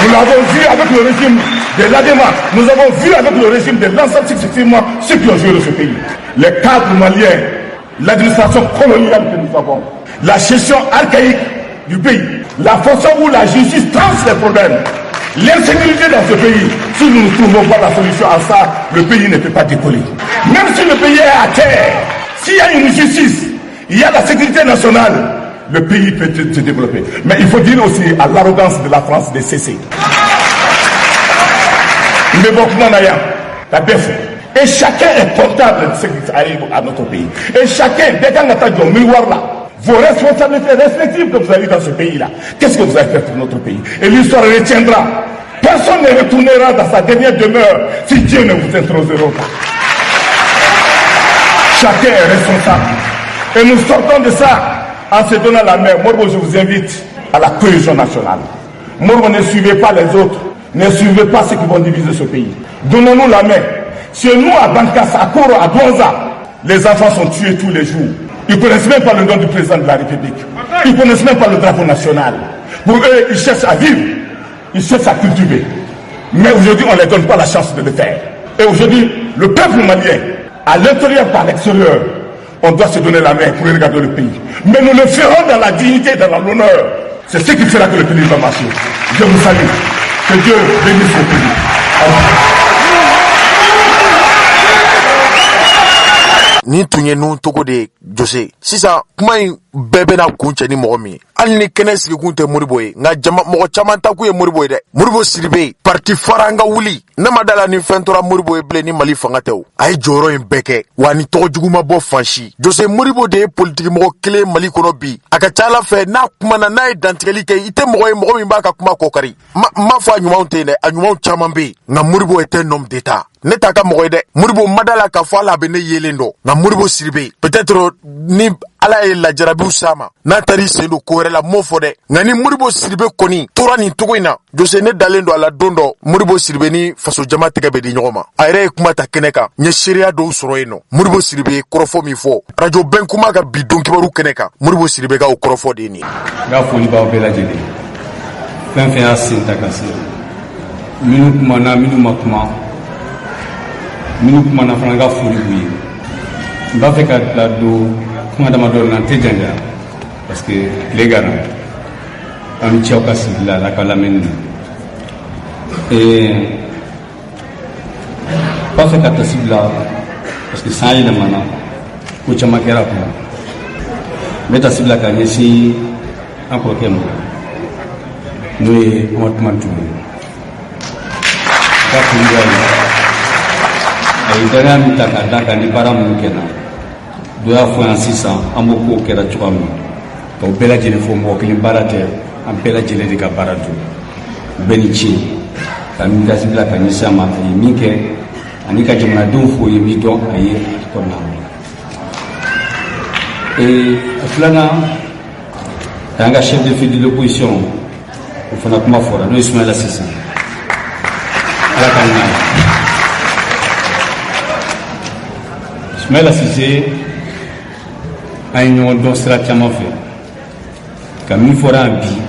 Nous l'avons vu avec le régime de l'ADEMA, nous avons vu avec le régime de l'ensemble successivement ceux qui ont joué de ce pays. Les cadres maliens, l'administration coloniale que nous avons, la gestion archaïque du pays, la façon où la justice tranche les problèmes, l'insécurité dans ce pays. Si nous ne trouvons pas la solution à ça, le pays ne peut pas décoller. Même si le pays est à terre, s'il y a une justice, il y a la sécurité nationale, le pays peut se développer. Mais il faut dire aussi à l'arrogance de la France de cesser. Et chacun est comptable de ce qui arrive à notre pays. Et chacun, dès qu'on attend du miroir là, vos responsabilités respectives que vous avez dans ce pays-là, qu'est-ce que vous avez fait pour notre pays? Et l'histoire retiendra. Personne ne retournera dans sa dernière demeure si Dieu ne vous introduira pas. Chacun est responsable. Et nous sortons de ça en se donnant la main. Morbo, je vous invite à la cohésion nationale. Morbo, ne suivez pas les autres. Ne suivez pas ceux qui vont diviser ce pays. Donnons-nous la main. Chez nous, à Bankas, à Koro, à Douanza, les enfants sont tués tous les jours. Ils ne connaissent même pas le nom du président de la République. Ils ne connaissent même pas le drapeau national. Pour eux, ils cherchent à vivre. Ils cherchent à cultiver. Mais aujourd'hui, on ne leur donne pas la chance de le faire. Et aujourd'hui, le peuple malien, à l'intérieur par l'extérieur, on doit se donner la main pour regarder le pays. Mais nous le ferons dans la dignité, dans l'honneur. C'est ce qui fera que le pays va marcher. Je vous salue. Que Dieu bénisse le pays. Ni tun ye nun togo de Jose sisan kuma in bɛɛ bɛna kun cɛ ni mɔgɔ min ye hali ni kɛnɛ sigi kun tɛ Modibo ye nka mɔgɔ caman ta kun ye Modibo ye dɛ. Modibo Sidibe parti fara an ka wuli ne ma dala ni fɛn tora Modibo ye bilen ni Mali fanga tɛ o. A ye jɔyɔrɔ in bɛɛ kɛ wa ni tɔgɔ jugu ma bɔ fan si. Jose Modibo de ye politiki mɔgɔ kelen Mali kɔnɔ bi a ka ca Ala fɛ n'a kumana n'a ye dantigɛli kɛ i tɛ mɔgɔ ye mɔgɔ min b'a ka kuma kɔkari. Ma fɔ a ɲumanw tɛ yen dɛ a ɲumanw caman bɛ yen nka Modibo est un homme d'État. Ne t'a ka mɔgɔ ye dɛ. Modibo ma dala k'a fɔ ala a bɛ ne yelen dɔn nka Modibo Sidibe peut-être ni Ala ye lajarabiw s'a ma n'a taara i sen don ko wɛrɛ la m'o fɔ dɛ nka ni Modibo Sidibe kɔni tora nin cogo in na Jose ne dalen don a la don dɔ Modibo Sidibe ni faso jama tɛgɛ bɛ di ɲɔgɔn ma a yɛrɛ ye kuma ta kɛnɛ kan n ye seereya dɔw sɔrɔ yen nɔ Modibo Sidibe ye kɔrɔfɔ min fɔ radio bɛn kuma ka bi don kibaru kɛnɛ kan Modibo Sidibe ka o kɔrɔfɔ de ye nin ye. N ka foli b'aw bɛɛ lajɛlen fɛn fɛn y'a sen ta ka se minnu kumana minnu ma kuma minnu kumana fana ka foli b'u ye n b'a fɛ ka bila don kuma damadɔ na n tɛ janja parce que tile gara an ni cɛw ka sigi la ka lamɛnni na n b'a fɛ ka tasi bila parce que san yɛlɛmana ko caman kɛra a kɔnɔ n bɛ tasi bila ka ɲɛsin an kɔrɔkɛ ma n'o ye Amadou Touré ka foli b'a ye a ye dariya min ta k'a da kan ni baara minnu kɛra dɔ y'a fɔ yan sisan an b'o k'o kɛra cogoya min na ka o bɛɛ lajɛlen fɔ mɔgɔ kelen baara tɛ an bɛɛ lajɛlen de ka baara don bɛɛ ni ce ka min gasi bila ka ɲɛsin a ma a ye min kɛ ani ka jamanadenw fo ye min dɔn a ye kɔnɔna a filanan k'an ka chef de file de l'opposition o fana kuma fɔra n'o ye Soumaïla Cissé ala ka n'a ye Soumaïla Cissé an ye ɲɔgɔn dɔn sira caman fɛ ka min fɔra yan bi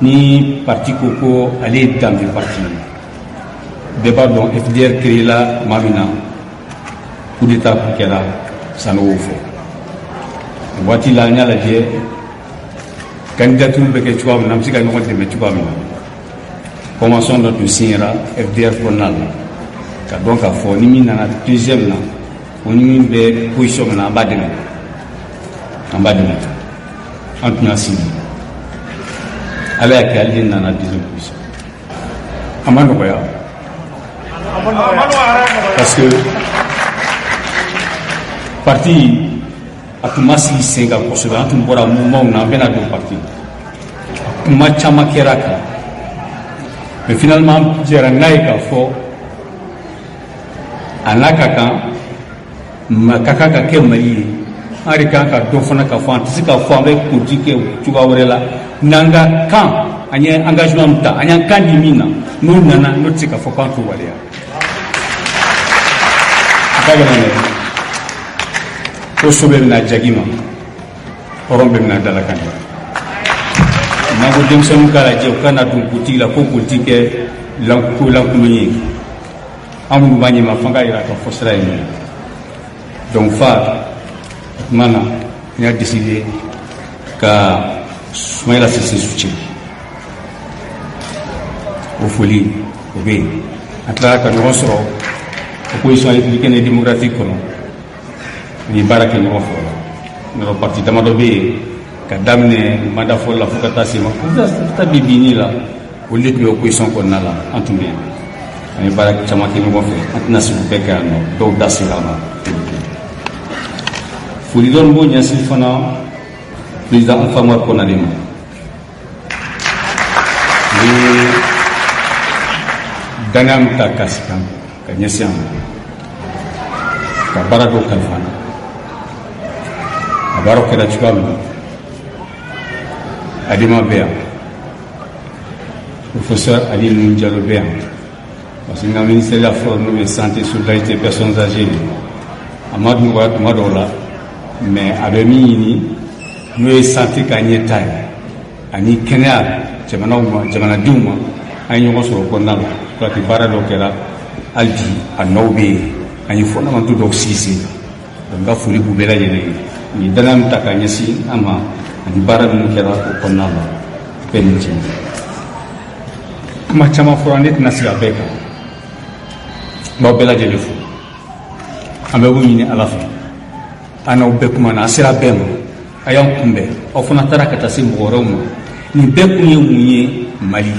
ni parti ko ko ale ye danbe parti ye bɛɛ b'a dɔn FDR créera tuma min na coup d'état kɛra Sanogo fɛ waati la an y'a lajɛ candidature bɛ kɛ cogoya min na an bɛ se ka ɲɔgɔn dɛmɛ cogoya min na convention dɔ tun signera FDR kɔnɔna la ka dɔn k'a fɔ ni min nana deuxième na o ni min bɛ position min na an b'a dɛmɛ an tun y'a sigi ala y'a kɛ ale de nana deuxième position a ma nɔgɔya parce que parti a tun ma sigi sen kan kosɛbɛ an tun bɔra mouvement na an bɛna don parti kuma caman kɛra kan mais finalement an jɛra n'a ye k'a fɔ a n'a ka kan ka kɛ Mali ye an de kan ka dɔ fana ka fɔ an tɛ se k'a fɔ an bɛ politique kɛ cogoya wɛrɛ la n'an ka kan an ye engagement min ta an y'an kan di min na n'o nana n'o tɛ se k'a fɔ k'an t'o waleya a ka gɛlɛn dɛ ko so bɛ bɛna jagi ma hɔrɔn bɛ bɛna dalakan de n'an ko denmisɛnninw k'a lajɛ u kana don politique la ko politique kɛ ko lankolon ye an minnu b'a ɲɛma f'an ka yira k'a fɔ sira ye min ye donc tuma na n y'a décidé ka Soumaïla Cissé soutien o foli o bɛ yen an tilara ka ɲɔgɔn sɔrɔ opposition républicaine et démocratique kɔnɔ an ye baara kɛ ɲɔgɔn fɛ yɔrɔ parti damadɔ bɛ yen ka daminɛ mandat fɔlɔ la fo ka taa se ma ta bi binni la olu de tun bɛ opposition kɔnɔna la an tun bɛ yen an ye baara caman kɛ ɲɔgɔn fɛ an tɛna se k'u bɛɛ kɛ yan nɔ dɔw da sera a ma foli dɔɔni b'o ɲɛsin fana président Alpha Umaru Konare ma ni danaya min ta ka sigi ka ɲɛsin a ma ka baara dɔw kalifa n na a baaraw kɛra cogoya min na Adama bɛ yan professeur Ali Nuhu Jalo bɛ yan parce que n ka ministère fɔlɔ n'o ye santé solidarité personnes âgées a ma nɔgɔya tuma dɔw la mais a bɛ min ɲini n'o ye santé ka ɲɛta ye ani kɛnɛya jamanadenw ma an ye ɲɔgɔn sɔrɔ o kɔnɔna la pour que baara dɔw kɛra hali bi a nɔw bɛ yen an ye fondamental dɔw sigi sen kan donc n ka foli b'u bɛɛ lajɛlen ye nin danaya min ta ka ɲɛsin an ma ani baara minnu kɛra o kɔnɔna la bɛɛ ni cɛ kuma caman fɔra ne tɛna sigi a bɛɛ kan n b'aw bɛɛ lajɛlen fo an bɛ mun ɲini ala fɛ an n'aw bɛɛ kuma na a sera bɛɛ ma a y'an kunbɛn aw fana taara ka taa se mɔgɔ wɛrɛw ma nin bɛɛ kun ye mun ye Mali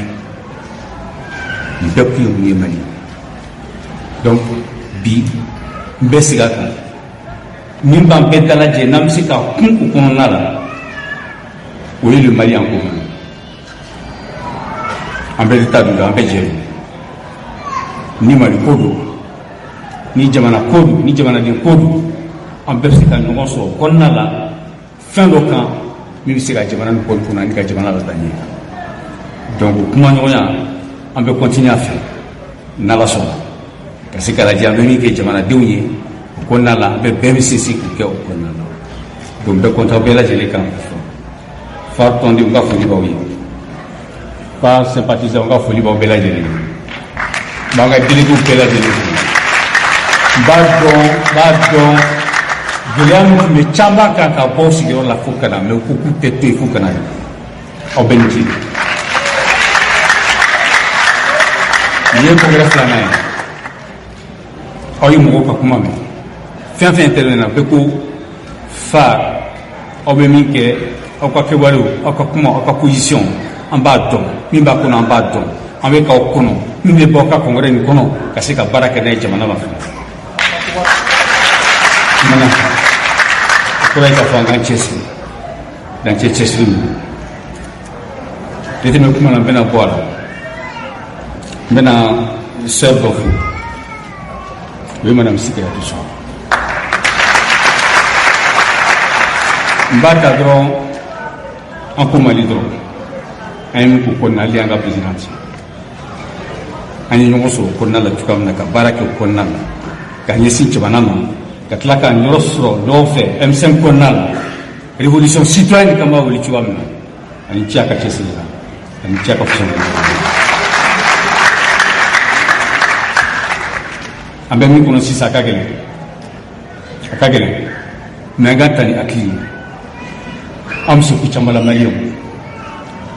nin bɛɛ kun ye mun ye Mali donc bi n bɛ sigi a kan min b'an bɛɛ dalajɛ n'an bɛ se ka kun o kɔnɔna la o ye le Mali en commun an bɛɛ de ta don an bɛɛ jɛ ni Mali ko don ni jamana ko don ni jamanaden ko don an bɛɛ bɛ se ka ɲɔgɔn sɔrɔ kɔnɔna la fɛn dɔ kan min bɛ se ka jamana nin kɔni kunna ani ka jamana lataa ɲɛ donc kuma ɲɔgɔnya an bɛ continuer a fɛ n'Ala sɔnna ka se ka lajɛ an bɛ min kɛ jamanadenw ye o kɔnɔna la an bɛɛ bɛ sinsin k'o kɛ o kɔnɔna la donc n bɛ compter aw bɛɛ lajɛlen kan fa tɔndenw ka foli b'aw ye fa sympathisants ka foli b'aw bɛɛ lajɛlen ye n b'an ka délégués bɛɛ lajɛlen fo n b'a dɔn gɛlɛya min tun bɛ caman kan ka bɔ sigiyɔrɔ la fo ka na mais ko k'u tɛ to yen fo ka na aw bɛ nin ci nin ye congrès filanan ye aw ye mɔgɔw ka kuma mɛn fɛn fɛn tɛmɛna bɛɛ ko fa aw bɛ min kɛ aw ka kɛwalew aw ka kuma aw ka position an b'a dɔn min b'a kɔnɔ an b'a dɔn an bɛ k'aw kɔnɔ min bɛ bɔ aw ka congrès nin kɔnɔ ka se ka baara kɛ n'a ye jamana ma fana mana kura ye k'a fɔ an k'an cɛsiri n'an cɛ cɛsiri min ne tɛmɛ kuma na n bɛna bɔ a la n bɛna sœur dɔ fo o ye madame Sikiratu Sɔn n b'a ta dɔrɔn an ko Mali dɔrɔn an ye min k'o kɔnɔna hali an ka présidente an ye ɲɔgɔn sɔrɔ o kɔnɔna la cogoya min na ka baara kɛ o kɔnɔna la ka ɲɛsin jamana ma ka tila ka yɔrɔ sɔrɔ ɲɔgɔn fɛ M5 kɔnɔna la révolution citoyenne kan b'a wele cogoya min na ani cɛ a ka cɛsiri la ani cɛ a ka fusɔn an bɛ min kɔnɔ sisan a ka gɛlɛn mais an ka ta ni hakili ye an bɛ se ko caman la maliyɛnw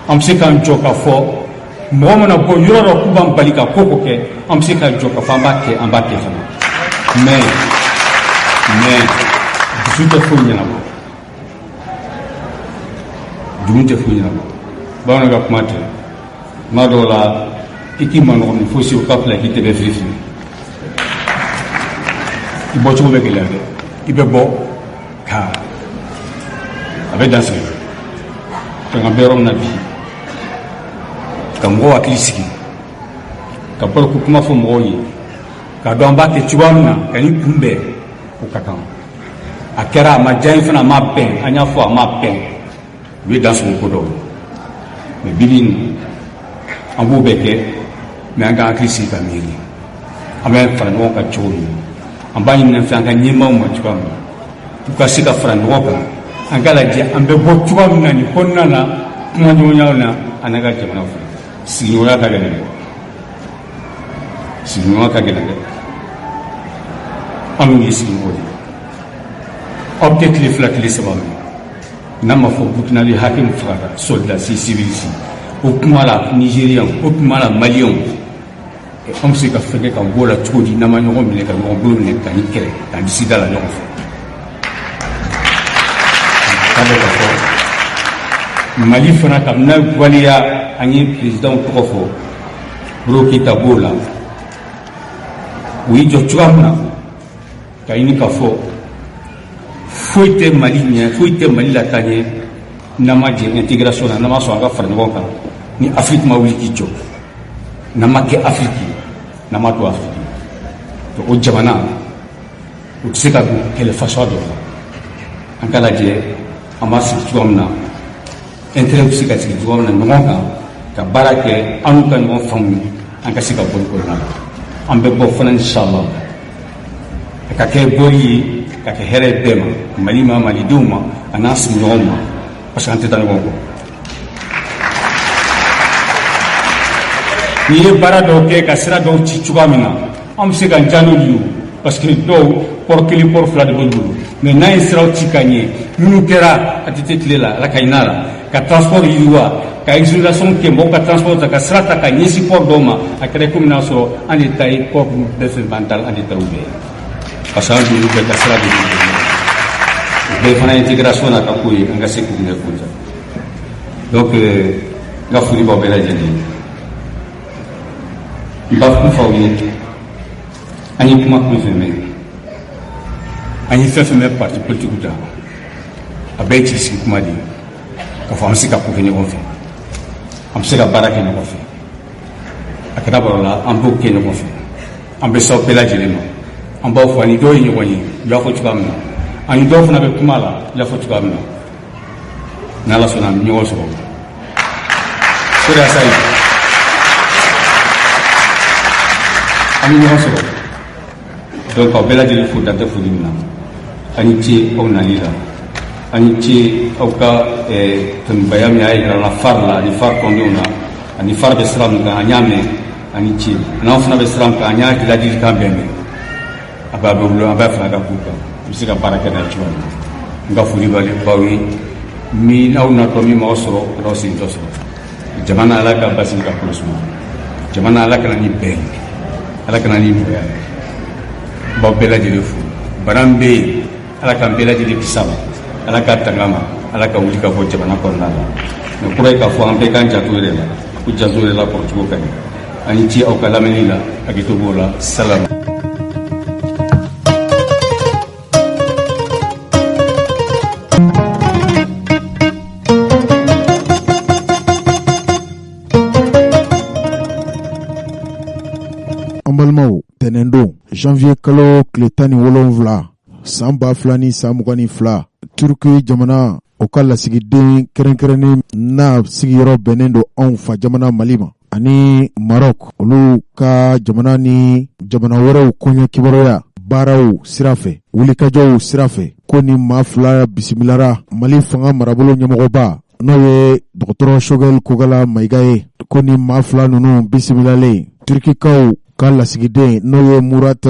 an bɛ se k'an jɔ k'a fɔ mɔgɔ mana bɔ yɔrɔ dɔ k'u b'an bali ka ko kɛ an bɛ se k'a jɔ k'a fɔ an b'a kɛ fana mais mais dusu tɛ foyi ɲɛnabɔ dugu tɛ foyi ɲɛnabɔ bamananw ka kuma tɛ tuma dɔw la i k'i ma nɔgɔn ni fosi o ka fila k'i tɛ bɛ firi firi i bɔcogo bɛ gɛlɛya dɛ i bɛ bɔ ka a bɛ dan sigi ka bɛ yɔrɔ min na bi ka mɔgɔw hakili sigi ka baroko kuma fɔ mɔgɔw ye k'a dɔn an b'a kɛ cogoya min na ka ni kunbɛn o ka kan a kɛra a ma diya in fana a ma bɛn an y'a fɔ a ma bɛn u ye dan sigi ko dɔw mais bibi an b'o bɛɛ kɛ mais an ka hakili sigi ka miiri an bɛ fara ɲɔgɔn kan cogo min an b'a ɲini fɛ an ka ɲɛmaaw ma cogoya min na u ka se ka fara ɲɔgɔn kan an ka lajɛ an bɛ bɔ cogoya min na nin kɔnɔna na kuma ɲɔgɔnyaw na an ka jamana fɛ sigiɲɔgɔnya ka gɛlɛn dɛ sigiɲɔgɔnya ka gɛlɛn dɛ an y'u ye sigiɲɔgɔn ye aw tɛ tile fila tile saba min n'a ma fɔ butunali hakɛ min fagara soldats civilisi o kuma la nigériens o kuma la maliens an bɛ se ka fɛn kɛ ka bɔ o la cogo di n'an ma ɲɔgɔn minɛ ka ɲɔgɔn bolo minɛ ka ni kɛlɛ k'an disi da la ɲɔgɔn fɛ k'a bɛ ka fɔ mali fana ka n'a waleya an ye présidents tɔgɔ fɔ Boro Keita b'o la u y'i jɔ cogoya min na ka ɲini ka fɔ foyi tɛ mali ɲɛ foyi tɛ mali lataa ɲɛ n'an ma jɛ intégration na n'an ma sɔn an ka fara ɲɔgɔn kan ni Afrique ma wuli k'i jɔ n'an ma kɛ Afrique ye n'an ma to Afrique to o jamana o tɛ se ka don kɛlɛ fasoya dɔ la an ka lajɛ an b'a sigi cogoya min na intérêt bɛ se ka sigi cogoya min na ɲɔgɔn kan ka baara kɛ an n'u ka ɲɔgɔn faamu an ka se ka bɔ kɔnɔna la an bɛ bɔ fana inshallah a ka kɛ bɔli ye ka kɛ hɛrɛ bɛɛ ma mali ma malidenw ma a n'a sigiɲɔgɔnw ma parce que an tɛ taa ɲɔgɔn kɔ n'i ye baara dɔw kɛ ka sira dɔw ci cogoya min na an bɛ se ka diya n'olu ye parce que dɔw pɔrɔ kelen pɔrɔ fila de b'olu bolo mais n'a ye siraw ci ka ɲɛ minnu kɛra a tɛ tile la ala ka ɲin'a la ka transport yiriwa ka exonération kɛ mɔgɔw ka transport ta ka sira ta ka ɲɛsin port dɔw ma a kɛra komi n'a sɔrɔ an de ta ye port bɛɛ fɛn b'an ta an de ta u bɛɛ parce que an joli bɛɛ ka sira de bɛɛ fana intégration na ka ko ye an ka se k'u minɛ k'u ja donc n ka foli b'aw bɛɛ lajɛlen n b'a kun f'aw ye an ye kuma kun fɛn mɛn an ye fɛn fɛn mɛn parti politique ta a bɛɛ ye ci sigi kuma de ye k'a fɔ an bɛ se ka ko kɛ ɲɔgɔn fɛ an bɛ se ka baara kɛ ɲɔgɔn fɛ a kɛra baro la an b'o kɛ ɲɔgɔn fɛ an bɛ s'aw bɛɛ lajɛlen ma an b'aw fɔ ani dɔw ye ɲɔgɔn ye u y'a fɔ cogoya min na ani dɔw fana bɛ kuma la u y'a fɔ cogoya min na n'ala sɔnna an bɛ ɲɔgɔn sɔrɔ o de y'a sa ye an bɛ ɲɔgɔn sɔrɔ donc aw bɛɛ lajɛlen fo dantɛ foli min na an ni ce aw nali la an ni ce aw ka tɔnibaya min y'a jira la far la ani far tɔndenw na ani far bɛ sira min kan an y'a mɛn an ni ce n'anw fana bɛ sira min kan an y'a ladilikan bɛɛ mɛn a b'a bɛ bolo an b'a fana ka k'u kan u bɛ se ka baara kɛ n'a ye cogoya min na n ka foli b'aw ye min aw natɔ min m'aw sɔrɔ aw segintɔ sɔrɔ jamana ala ka basigi ka kɔlɔsi ma jamana ala kana ni bɛn ala kana ni nɔgɔya n b'aw bɛɛ lajɛlen fo bana min bɛ yen ala k'an bɛɛ lajɛlen kisi a ma ala k'a tanga ma ala ka wuli ka bɔ jamana kɔnɔna la mais kɔrɔ ye k'a fɔ an bɛɛ k'an janto yɛrɛ la ko janto yɛrɛ la kɔrɔcogo ka ɲi an ni ce aw ka lamɛnni la hakili to b'o la salam. Balimaw tɛnɛn don janvier kalo tile 17 san 2022 Turki jamana o ka lasigiden kɛrɛnkɛrɛnnen n'a sigiyɔrɔ bɛnnen don anw fa jamana Mali ma ani Maroc olu ka jamana ni jamana wɛrɛw kɔɲɔ kibaruya baaraw sira fɛ wulikajɔw sira fɛ ko ni maa fila bisimilara Mali fanga marabolo ɲɛmɔgɔba n'o ye dɔgɔtɔrɔ Shogel Kogala Mayiga ye ko ni maa fila ninnu bisimilalen Turkikaw ka lasigiden n'o ye Murat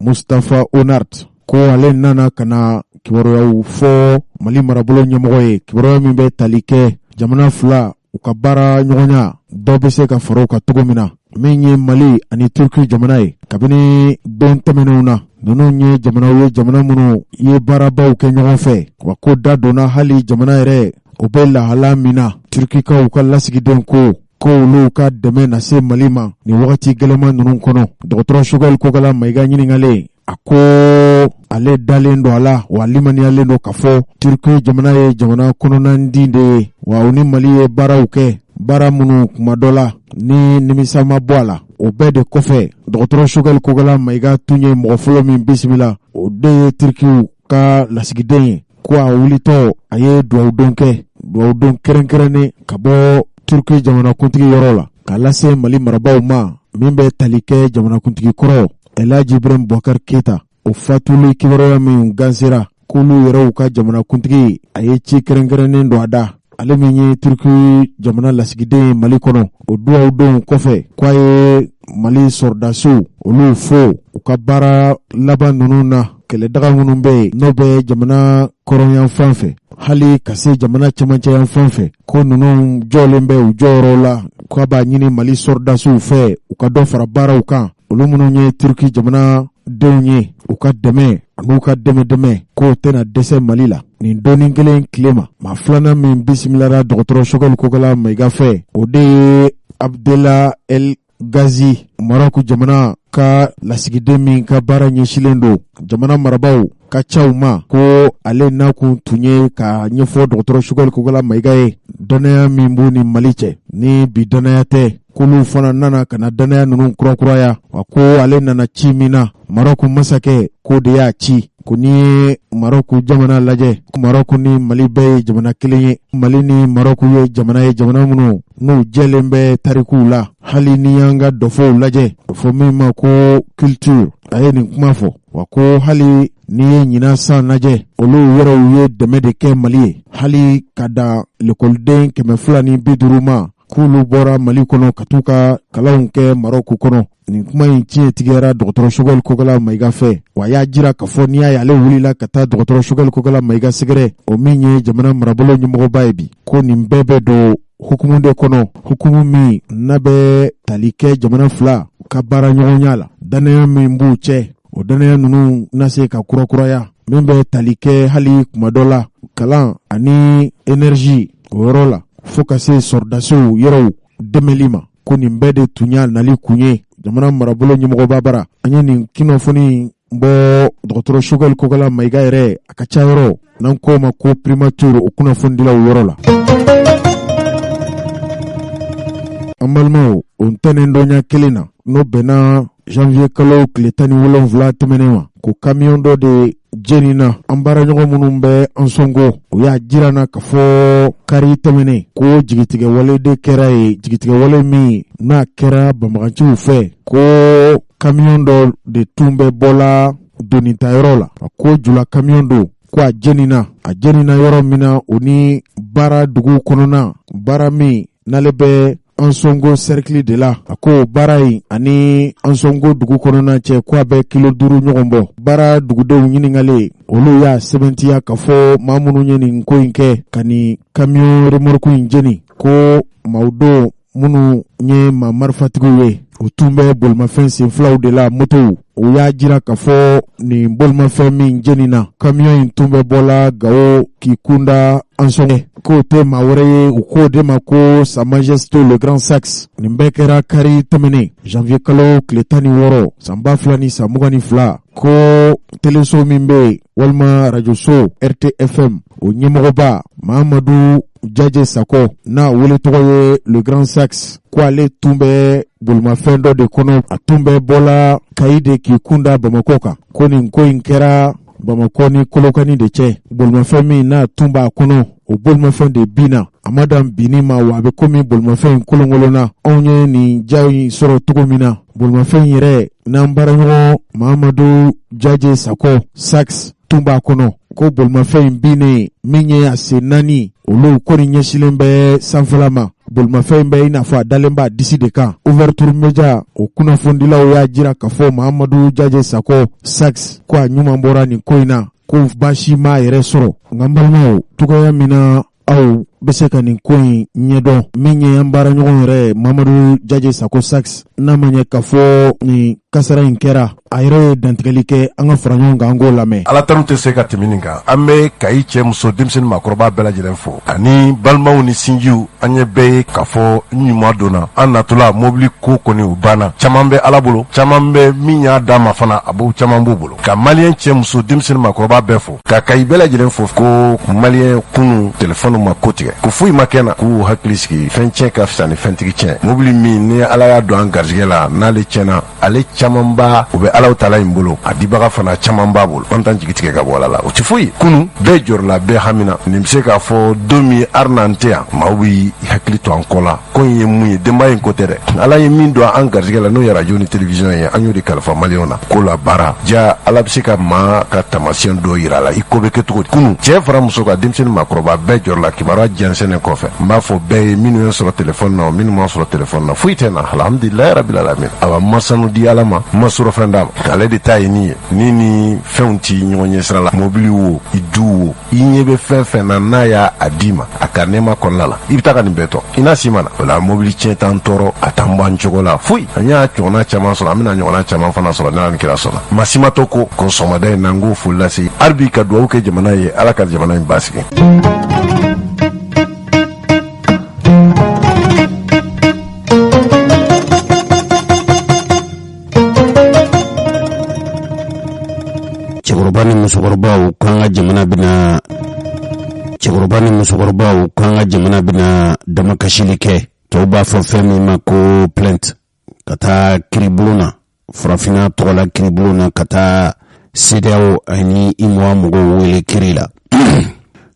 Mustafa Onart ko ale nana kana kibaruyaw fɔ Mali marabolo ɲɛmɔgɔ ye kibaruya min bɛ tali kɛ jamana fila u ka baara ɲɔgɔnya dɔw bɛ se ka fara u ka cogo min na min ye Mali ani Turki jamana ye kabini don tɛmɛnenw na ninnu ye jamanaw ye jamana minnu ye baarabaw kɛ ɲɔgɔn fɛ wa ko da donna hali jamana yɛrɛ o bɛ lahala min na turkikaw ka lasigiden ko olu ka dɛmɛ na se Mali ma ni wagati gɛlɛman ninnu kɔnɔ. Dɔgɔtɔrɔ Choguel Kokala Mayiga ɲininkalen a ko ale dalen don a la wa limaniyalen don k'a fɔ Turki jamana ye jamana kɔnɔnandi de ye wa u ni Mali ye baaraw kɛ baara minnu kuma dɔ la ni nimisa ma bɔ a la. O bɛɛ de kɔfɛ Dɔgɔtɔrɔ Choguel Kokala Mayiga tun ye mɔgɔ fɔlɔ min bisimila o de ye Turkiw ka lasigiden ye ko a wulitɔ a ye duwawudon kɛ duwawudon kɛrɛnkɛrɛnnen ka bɔ Turki jamanakuntigi yɔrɔ la k'a lase Mali marabaw ma min bɛ tali kɛ jamanakuntigi kɔrɔ Elhaji Ibrahim Boubacar Keita. O fatuli kibaruya min gansera k'olu yɛrɛw ka jamanakuntigi a ye ci kɛrɛnkɛrɛnnen don a da ale min ye Turki jamana lasigiden ye Mali kɔnɔ. O duwawudon kɔfɛ k'a ye Mali sɔrdasiw olu fo u ka baara laban ninnu na kɛlɛdaga minnu bɛ yen n'o bɛ jamana kɔrɔnyan fan fɛ hali ka se jamana cɛmancɛ yan fan fɛ ko ninnu jɔlen bɛ u jɔyɔrɔ la k'a b'a ɲini Mali sɔrdasiw fɛ u ka dɔ fara baaraw kan. Olu minnu ye Turki jamana denw ye u ka dɛmɛ an'u ka dɛmɛ k'o tɛna dɛsɛ Mali la. Nin dɔɔnin kelen tile ma maa filanan min bisimilara Dɔgɔtɔrɔ Choguel Kokala Mayiga fɛ o de ye Abdella El Ghazi Maroc jamana ka lasigiden min ka baara ɲɛsilen don jamana marabaw ka caw ma ko ale nakun tun ye ka ɲɛfɔ Dɔgɔtɔrɔ Choguel Kokala Mayiga ye dɔnnaya min b'u ni Mali cɛ ni bi dɔnnaya tɛ k'olu fana nana ka na dɔnnaya ninnu kurakuraya wa ko ale nana ci min na Maroc masakɛ ko de y'a ci ko ni ye Maroc jamana lajɛ Maroc ni Mali bɛɛ ye jamana kelen ye. Mali ni Maroc ye jamana minnu n'u jɛlen bɛ tarikuw la hali ni y'an ka dɔfɔw lajɛ dɔfɔ min ma ko culture a ye nin kuma fɔ wa ko hali ni ye ɲinan san lajɛ olu yɛrɛw ye dɛmɛ de kɛ Mali ye hali ka da lekɔliden 250 ma k'olu bɔra Mali kɔnɔ ka t'u ka kalanw kɛ Maroc kɔnɔ. Nin kuma in tiɲɛ tigɛra Dɔgɔtɔrɔ Choguel Kokala Mayiga fɛ wa y'a jira k'a fɔ n'i y'a ye ale wulila ka taa Dɔgɔtɔrɔ Choguel Kokala Mayiga sɛgɛrɛ o min ye jamana marabolo ɲɛmɔgɔba ye bi ko nin bɛɛ bɛ don hukumu de kɔnɔ hukumu min n'a bɛ tali kɛ jamana fila ka baara ɲɔgɔnya la dannaya min b'u cɛ o dannaya ninnu na se ka kurakuraya min bɛ tali kɛ hali kuma dɔ la kalan ani énergie o yɔrɔ la fo ka se sɔrdasiw yɔrɔw dɛmɛli ma ko nin bɛɛ de tun y'a nali kun ye jamana marabolo ɲɛmɔgɔba bara. An ye nin kunnafoni bɔ Dɔgɔtɔrɔ Choguel Kokala Mayiga yɛrɛ a ka ca yɔrɔ n'an k'o ma ko primature o kunnafoni dilaw yɔrɔ la. An balimaw o ntɛnɛn dɔnya kelen na n'o bɛnna janvier kalo tile 17 tɛmɛnen ma ko camion dɔ de jenina an baaraɲɔgɔn minnu bɛ an sɔngo o y'a jira na k'a fɔ kari tɛmɛnen ko jigitigɛwale de kɛra ye jigitigɛwale min n'a kɛra banbaganciw fɛ ko camion dɔ de tun bɛ bɔla donitayɔrɔ la ko jula camion don ko a jenina yɔrɔ min na o ni baara dugu kɔnɔna baara min n'ale bɛ an sɔngo cercle de la a ko baara in ani an sɔngo dugu kɔnɔna cɛ ko a bɛ kilo 5 ɲɔgɔn bɔ. Baara dugudenw ɲininkalen olu y'a sɛbɛntiya k'a fɔ maa minnu ye nin ko in kɛ ka nin camion remorque in jeni ko maaw don minnu ye maa marifatigiw ye o tun bɛ bolimafɛn senfilaw de la motow o y'a jira k'a fɔ nin bolimafɛn min jenina camion in tun bɛ bɔla Gao k'i kunda an sɔngɛ k'o tɛ maa wɛrɛ ye u k'o de ma ko Sa Majesté le Grand Saxe. Nin bɛɛ kɛra kari tɛmɛnen janvier kalo tile 16 san 2022 ko teleso min bɛ walima rajoso RTFM o ɲɛmɔgɔba Mahamadu Jaje Sako n'a wele tɔgɔ ye le Grand Saxe ko ale tun bɛ bolimafɛn dɔ de kɔnɔ a tun bɛ bɔla Kayi de k'i kunda Bamakɔ kan ko nin ko in kɛra Bamakɔ ni Kolokani de cɛ bolimafɛn min n'a tun b'a kɔnɔ o bolimafɛn de binna a ma dan binni ma wa a bɛ komi bolimafɛn in kolonkolonna anw ye nin ja in sɔrɔ cogo min na bolimafɛn yɛrɛ n'an baaraɲɔgɔn Mahamadu Jaje Sako Saxe tun b'a kɔnɔ ko bolimafɛn in binnen min ye a sen 4 olu kɔni ɲɛsilen bɛ sanfɛla ma bolimafɛn bɛ i n'a fɔ a dalen b'a disi de kan. Ouverture Media o kunnafonidilaw y'a jira k'a fɔ Mahamadu Jaje Sako Saxe ko a ɲuman bɔra nin ko in na ko baasi m'a yɛrɛ sɔrɔ. Nka n balimaw togoya min na aw bɛ se ka nin ko in ɲɛdɔn min ye an baara ɲɔgɔn yɛrɛ Mamadu Jaje Sako Sax n'a ma ɲɛ k'a fɔ nin kasara in kɛra a yɛrɛ ye dantigɛli kɛ an ka fara ɲɔgɔn kan an k'o lamɛn. Ala tanu tɛ se ka tɛmɛ nin kan. An bɛ Kayi cɛ muso denmisɛnnin maakɔrɔba bɛɛ lajɛlen fo ani balimaw ni sinjiw an ɲɛ bɛɛ ye k'a fɔ ɲuman donna an natɔla mobili ko kɔni u banna caman bɛ Ala bolo caman bɛ min y'a d'a ma fana a b'o caman b'u bolo ka maliyɛn cɛ muso denmisɛnnin maakɔrɔba bɛɛ fo ka Kayi bɛɛ lajɛlen fo ko maliyɛn kunu telefɔni ma ko tigɛ ko foyi ma kɛ na k'u hakili sigi fɛn tiɲɛ ka fisa ni fɛntigi tiɲɛ mobili min ni Ala y'a don an garijɛgɛ la n'ale tiɲɛna ale caman b'a u bɛ Alaw taala in bolo a dibaga fana caman b'a bolo an t'an jigi tigɛ ka bɔ Ala la o tɛ foyi kunu bɛɛ jɔrɔla bɛɛ hamina nin bɛ se k'a fɔ don min arnan tɛ yan maaw b'i hakili to an kɔ la ko in ye mun ye denbaya in ko tɛ dɛ Ala ye min don an garijɛgɛ la n'o ye radio ni télévision ye an y'o de kalifa maliyɛnw na ko la baara ja Ala bɛ se ka maa ka taamasiyɛn dɔ yira a la i ko bɛ kɛ cogo di kunu cɛ fara muso ka denmisɛnnin maakɔrɔba bɛɛ jɔrɔla kibaruya jɛnsɛnnen kɔfɛ n b'a fɔ bɛɛ ye minnu ye sɔrɔ téléphone na minnu ma sɔrɔ téléphone na foyi tɛ na alhamdulilayi rabil alamin awa masanu di Ala ma ma sɔrɔ fɛn d'a ma ale de ta ye nin ye ni fɛnw ti ɲɔgɔn ɲɛ sira la mobili wo i du wo i ɲɛ bɛ fɛn fɛn na n'a y'a d'i ma a ka nɛɛma kɔnɔna la i bɛ taa ka nin bɛɛ tɔ i n'a si ma na o la mobili tiɲɛ t'an tɔɔrɔ a t'an bɔ an cogo la foyi an y'a ɲɔgɔnna caman sɔrɔ an bɛna ɲɔgɔnna caman fana sɔrɔ n'ala ni kira sɔnna masimatɔ ko sɔgɔmada in na n k'o foli lase hali bi ka dugawu kɛ jamana ye Ala ka jamana in basigi. Cɛkɔrɔba ni musokɔrɔbaw kan ka jamana bɛna damakasili kɛ tɔw b'a fɔ fɛn min ma ko plainte ka taa kiribulon na farafinna tɔgɔla kiribulon na ka taa CEDEAO ani IMOA mɔgɔw wele kiri la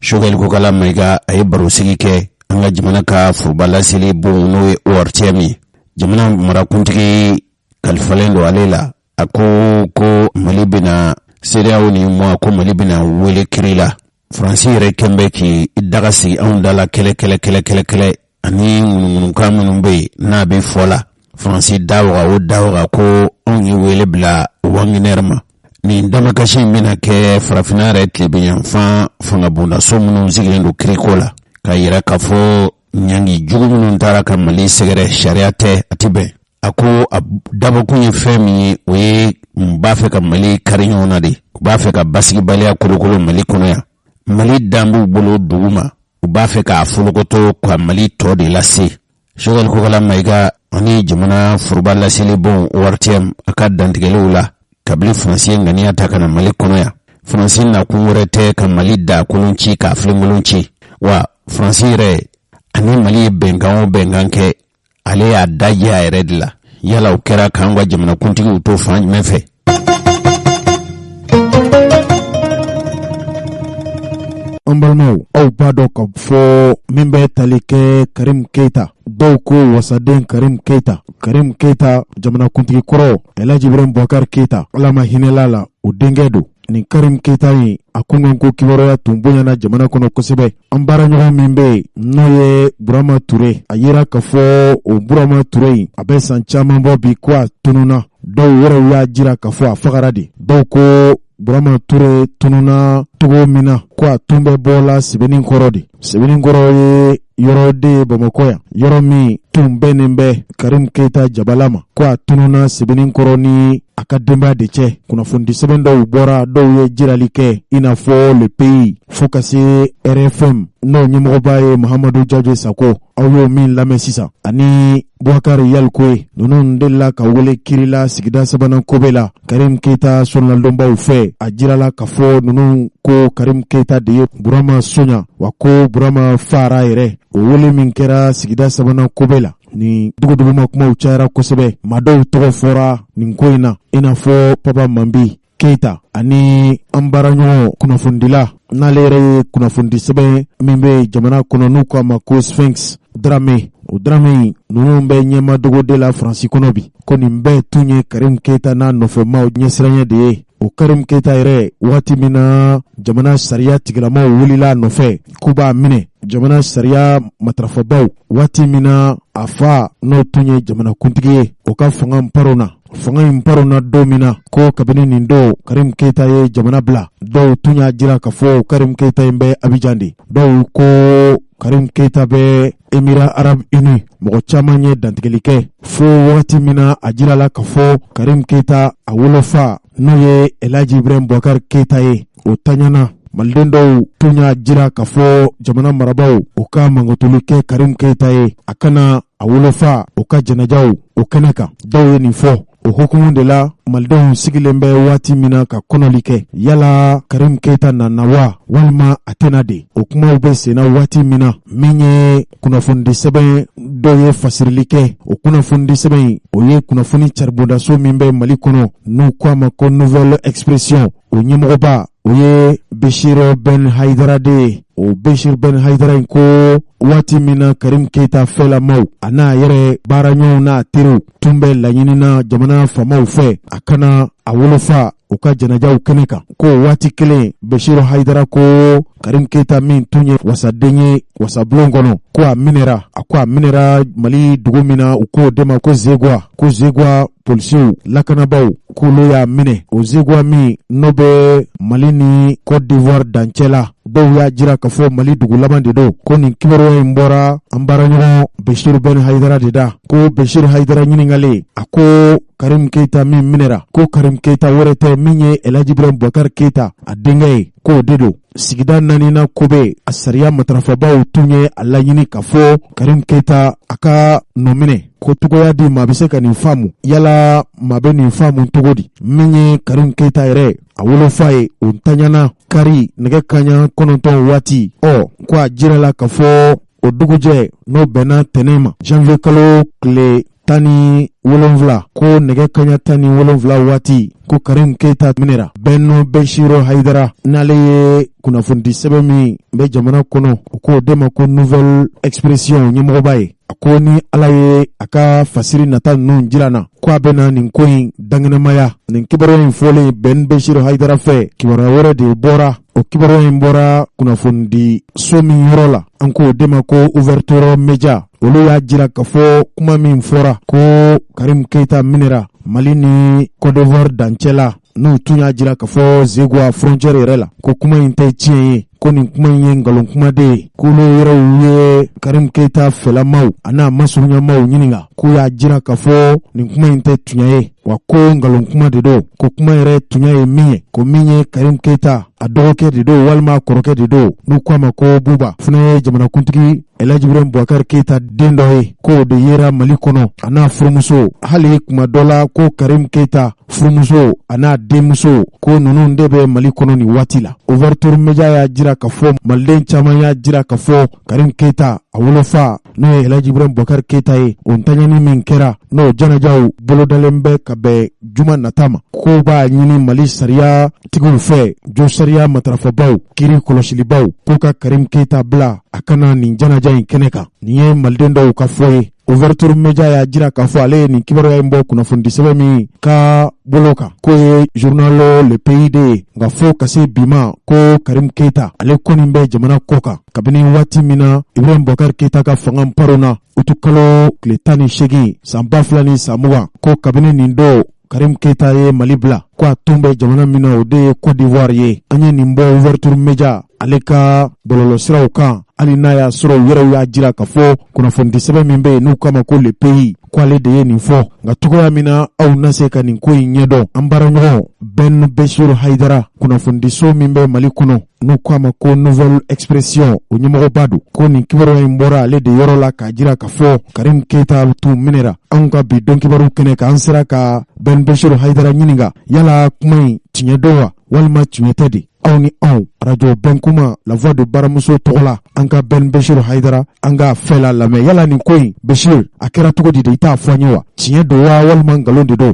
Choguel Kokala Mayiga a ye barosigi kɛ an ka jamana ka furuba laseli bon n'o ye ORTM ye jamana marakuntigi kalifalen don ale la a ko Mali bɛna CEDEAO ni IMOA ko Mali bɛna wele kiri la Faransi yɛrɛ kɛnbɛ k'i daga sigi anw da la kɛlɛ ani ŋunuŋunukan minnu bɛ yen n'a bɛ fɔ la Faransi dawaga ko anw ye wele bila Wagner ma nin damakasi in bɛna kɛ farafinna yɛrɛ tilebinyanfan fangabondaso minnu sigilen don kiriko la ka yira k'a fɔ ɲangi jugu minnu taara ka Mali sɛgɛrɛ sariya tɛ a tɛ bɛn a ko a dabɔkun ye fɛn min ye o ye n b'a fɛ ka Mali kari ɲɔgɔn na de u b'a fɛ ka basigibaliya kolokolo Mali kɔnɔ yan Mali dan b'u bolo dugu ma u b'a fɛ k'a folokoto ka Mali tɔ de lase Choguel Kokala Mayiga ani jamana furuba laseli bon ORTM a ka dantigɛliw la kabili Faransi ŋaniya ta ka na Mali kɔnɔ yan Faransi nakun wɛrɛ tɛ ka Mali da kolon ci k'a filenkolon ci wa Faransi yɛrɛ ani Mali ye bɛnkan o bɛnkan kɛ ale y'a daji a yɛrɛ de la yala o kɛra k'an ka jamana kuntigiw to fan jumɛn fɛ an balimaw aw b'a dɔn ka fɔ min bɛ tali kɛ Karim Keita dɔw ko wasaden Karim Keita jamanakuntigi kɔrɔ Elhaji Ibrahim Boubacar Keita Ala ma hinɛla la o denkɛ don nin Karim Keita in a kunkan ko kibaruya tun bonyana jamana kɔnɔ kosɛbɛ an baara ɲɔgɔn min bɛ yen n'o ye Burama Ture a yera ka fɔ o Burama Ture in a bɛ san caman bɔ bi ko a tununa dɔw yɛrɛ y'a jira ka fɔ a fagara de dɔw ko Burama Ture tununa togo min na ko a tun bɛ bɔla Sɛbɛnninkɔrɔ de Sɛbɛnninkɔrɔ ye yɔrɔ de Bamakɔ yan yɔrɔ min tun bɛnnen bɛ Karim Keita jabala ma ko a tununa Sɛbɛnninkɔrɔ ni a ka denbaya de cɛ kunnafoni sɛbɛn dɔw bɔra dɔw ye jirali kɛ i n'a fɔ le pays fo ka se RFM n'o ɲɛmɔgɔba ye Mahamadu Jaje Sako aw y'o min lamɛn sisan ani Boubacar Yalikoe ninnu delila ka wele kirila sigida sabanan kobe la Karim Keita sɔnnalidɔnbaw fɛ a jirala ka fɔ ninnu ko Karim Keita de ye Burama Soɲa wa ko Burama fara yɛrɛ o wele min kɛra sigida sabanan kobe la ni duguduguma kumaw cayara kosɛbɛ maa dɔw tɔgɔ fɔra nin ko in na i n'a fɔ Papa Mambi Keita ani an baaraɲɔgɔn kunnafonidila n'ale yɛrɛ ye kunnafoni sɛbɛn min bɛ jamana kɔnɔ n'u k'a ma ko Sphinx Dramé o Dramé ninnu bɛ ɲɛma dogo de la Faransi kɔnɔ bi ko nin bɛɛ tun ye Karim Keita n'a nɔfɛmaw ɲɛsiranya de ye o Karim Keita yɛrɛ waati min na jamana sariya tigilamaw wulila a nɔfɛ k'u b'a minɛ jamana sariya matarafabaw waati min na a fa n'o tun ye jamanakuntigi ye o ka fanga in parona don min na ko kabini nin don Karim Keita ye jamana bila dɔw tun y'a jira ka fɔ Karim Keita in bɛ Abidjan de dɔw ko Karim Keita bɛ Émirats Arabes Unis mɔgɔ caman ye dantigɛli kɛ fo wagati min na a jirala k'a fɔ Karim Keita a wolofa n'o ye Elhaji Ibrahim Boubacar Keita ye o taɲana maliden dɔw tun y'a jira k'a fɔ jamana marabaaw u ka mangotoli kɛ Karim Keita ye a kana a wolofa u ka jɛnɛjaw o kɛnɛ kan dɔw ye nin fɔ o hukumu de la malidenw sigilen bɛ waati min na ka kɔnɔli kɛ yala Karim Keita nana wa walima a tɛna de o kumaw bɛ senna waati min na min ye kunnafoni sɛbɛn dɔw ye fasirili kɛ o kunnafoni sɛbɛn o ye kunnafoni caribondaso min bɛ Mali kɔnɔ n'u ko a ma ko Nouvelle Expression o ɲɛmɔgɔba o ye Béchir Ben Haïdara de ye o Béchir Ben Haïdara in ko waati min na Karim Keita fɛlamaw a n'a yɛrɛ baaraɲɔgɔnw n'a teriw tun bɛ laɲini na jamana faamaw fɛ a kana a wolofa u ka jɛnɛjaw kɛnɛ kan ko waati kelen Béchir Haïdara ko Karim Keita min tun ye wasaden ye wasabulon kɔnɔ ko a minɛra Mali dugu min na u k'o de ma ko Zegwa polisiw lakanabaw k'olu y'a minɛ o Zegwa min n'o bɛ Mali ni Côte d'Ivoire dancɛ la dɔw y'a jira k'a fɔ Mali dugu laban de don ko nin kibaruya in bɔra an baaraɲɔgɔn Béchir Ben Haïdara de da ko Béchir Haïdara ɲininkali a ko Karim Keita min minɛra ko Karim Keita wɛrɛ tɛ min ye Elhaji Ibrahim Boubacar Keita a denkɛ ye k'o de don sigida naaninan ko bɛ a sariya matarafabaw tun ye a laɲini k'a fɔ Karim Keita a ka nɔ minɛ ko togoya di maa bɛ se ka nin faamu yala maa bɛ nin faamu cogo di min ye Karim Keita yɛrɛ a wolofa ye o taɲana kari nɛgɛ kaɲa 9 waati ko a jirala k'a fɔ o dugujɛ n'o bɛnna tɛnɛ ma janvier kalo tile 17 ko nɛgɛ kaɲa 17 waati ko Karim Keita minɛra Benno Béchir Haïdara n'ale ye kunnafoni sɛbɛn min bɛ jamana kɔnɔ o k'o de ma ko Nouvelle Expression ɲɛmɔgɔba ye a ko ni Ala ye a ka fasiri nata ninnu jira na ko a bɛna nin ko in daŋɛnɛmaya nin kibaruya in fɔlen Ben Béchir Haïdara fɛ kibaruya wɛrɛ de bɔra o kibaruya in bɔra kunnafoni di so min yɔrɔ la an k'o de ma ko Ouverture Media olu y'a jira k'a fɔ kuma min fɔra ko Karim Keita minɛra Mali ni Côte d'Ivoire dancɛ la n'u tun y'a jira k'a fɔ Zegwa frontière yɛrɛ la ko kuma in tɛ tiɲɛ ye ko nin kuma in ye ngalon kuma de ye k'olu yɛrɛw ye Karim Keita fɛlamaw a n'a masurunyamaw ɲininka k'u y'a jira k'a fɔ nin kuma in tɛ tiɲɛ ye wa ko ngalon kuma de don ko kuma yɛrɛ tiɲɛ ye min ye ko min ye Karim Keita a dɔgɔkɛ de don walima a kɔrɔkɛ de don n'u ko a ma ko Buba fana ye jamanakuntigi Elhaji Ibrahim Boubacar Keita den dɔ ye k'o de yera Mali kɔnɔ a n'a furumuso hali kuma dɔ la ko Karim Keita furumuso a n'a denmuso ko ninnu de bɛ Mali kɔnɔ nin waati la Ouverture Media y'a jira k'a fɔ maliden caman y'a jira k'a fɔ Karim Keita a wolofa n'o ye Elhaji Ibrahim Boubacar Keita ye o ntaɲani min kɛra n'o janajaw bolodalen bɛ ka bɛn juma nata ma ko b'a ɲini Mali sariya tigiw fɛ jo sariya matarafabaw kiiri kɔlɔsilibaw k'u ka Karim Keita bila a kana nin janaja in kɛnɛ kan nin ye maliden dɔw ka fɔ ye Ouverture Media y'a jira k'a fɔ ale ye nin kibaruya in bɔ kunnafoni sɛbɛn min ka bolo kan k'o ye journal Le Pays de ye nka fo ka se bi ma ko Karim Keita ale kɔni bɛ jamana kɔ kan kabini waati min na Ibrahim Boubacar Keita ka fanga paruna utu kalo tile 18 san 2020 ko kabini nin don Karim Keita ye Mali bila ko a tun bɛ jamana min na o de ye Côte d'Ivoire ye an ye nin bɔ Ouverture Media ale ka bɔlɔlɔsiraw kan hali n'a y'a sɔrɔ u yɛrɛw y'a jira k'a fɔ kunnafoni sɛbɛn min bɛ yen n'u k'a ma ko Le Pays ko ale de ye nin fɔ nka cogoya min na aw na se ka nin ko in ɲɛdɔn an baaraɲɔgɔn Ben Béchir Haïdara kunnafonidiso min bɛ Mali kɔnɔ n'u k'a ma ko Nouvelle Expression o ɲɛmɔgɔba don ko nin kibaruya in bɔra ale de yɔrɔ la k'a jira k'a fɔ Karim Keita tun minɛra anw ka bi dɔn kibaru kɛnɛ kan an sera ka Ben Béchir Haïdara ɲininka yala kuma in tiɲɛ don wa walima tiɲɛ tɛ de aw ni anw radio bɛn kuma la voix de baramuso tɔgɔ la an ka Ben Béchir Haïdara an ka fɛ la lamɛn yala nin ko in Béchir a kɛra cogo di de i t'a fɔ an ye wa tiɲɛ don wa walima ngalon de don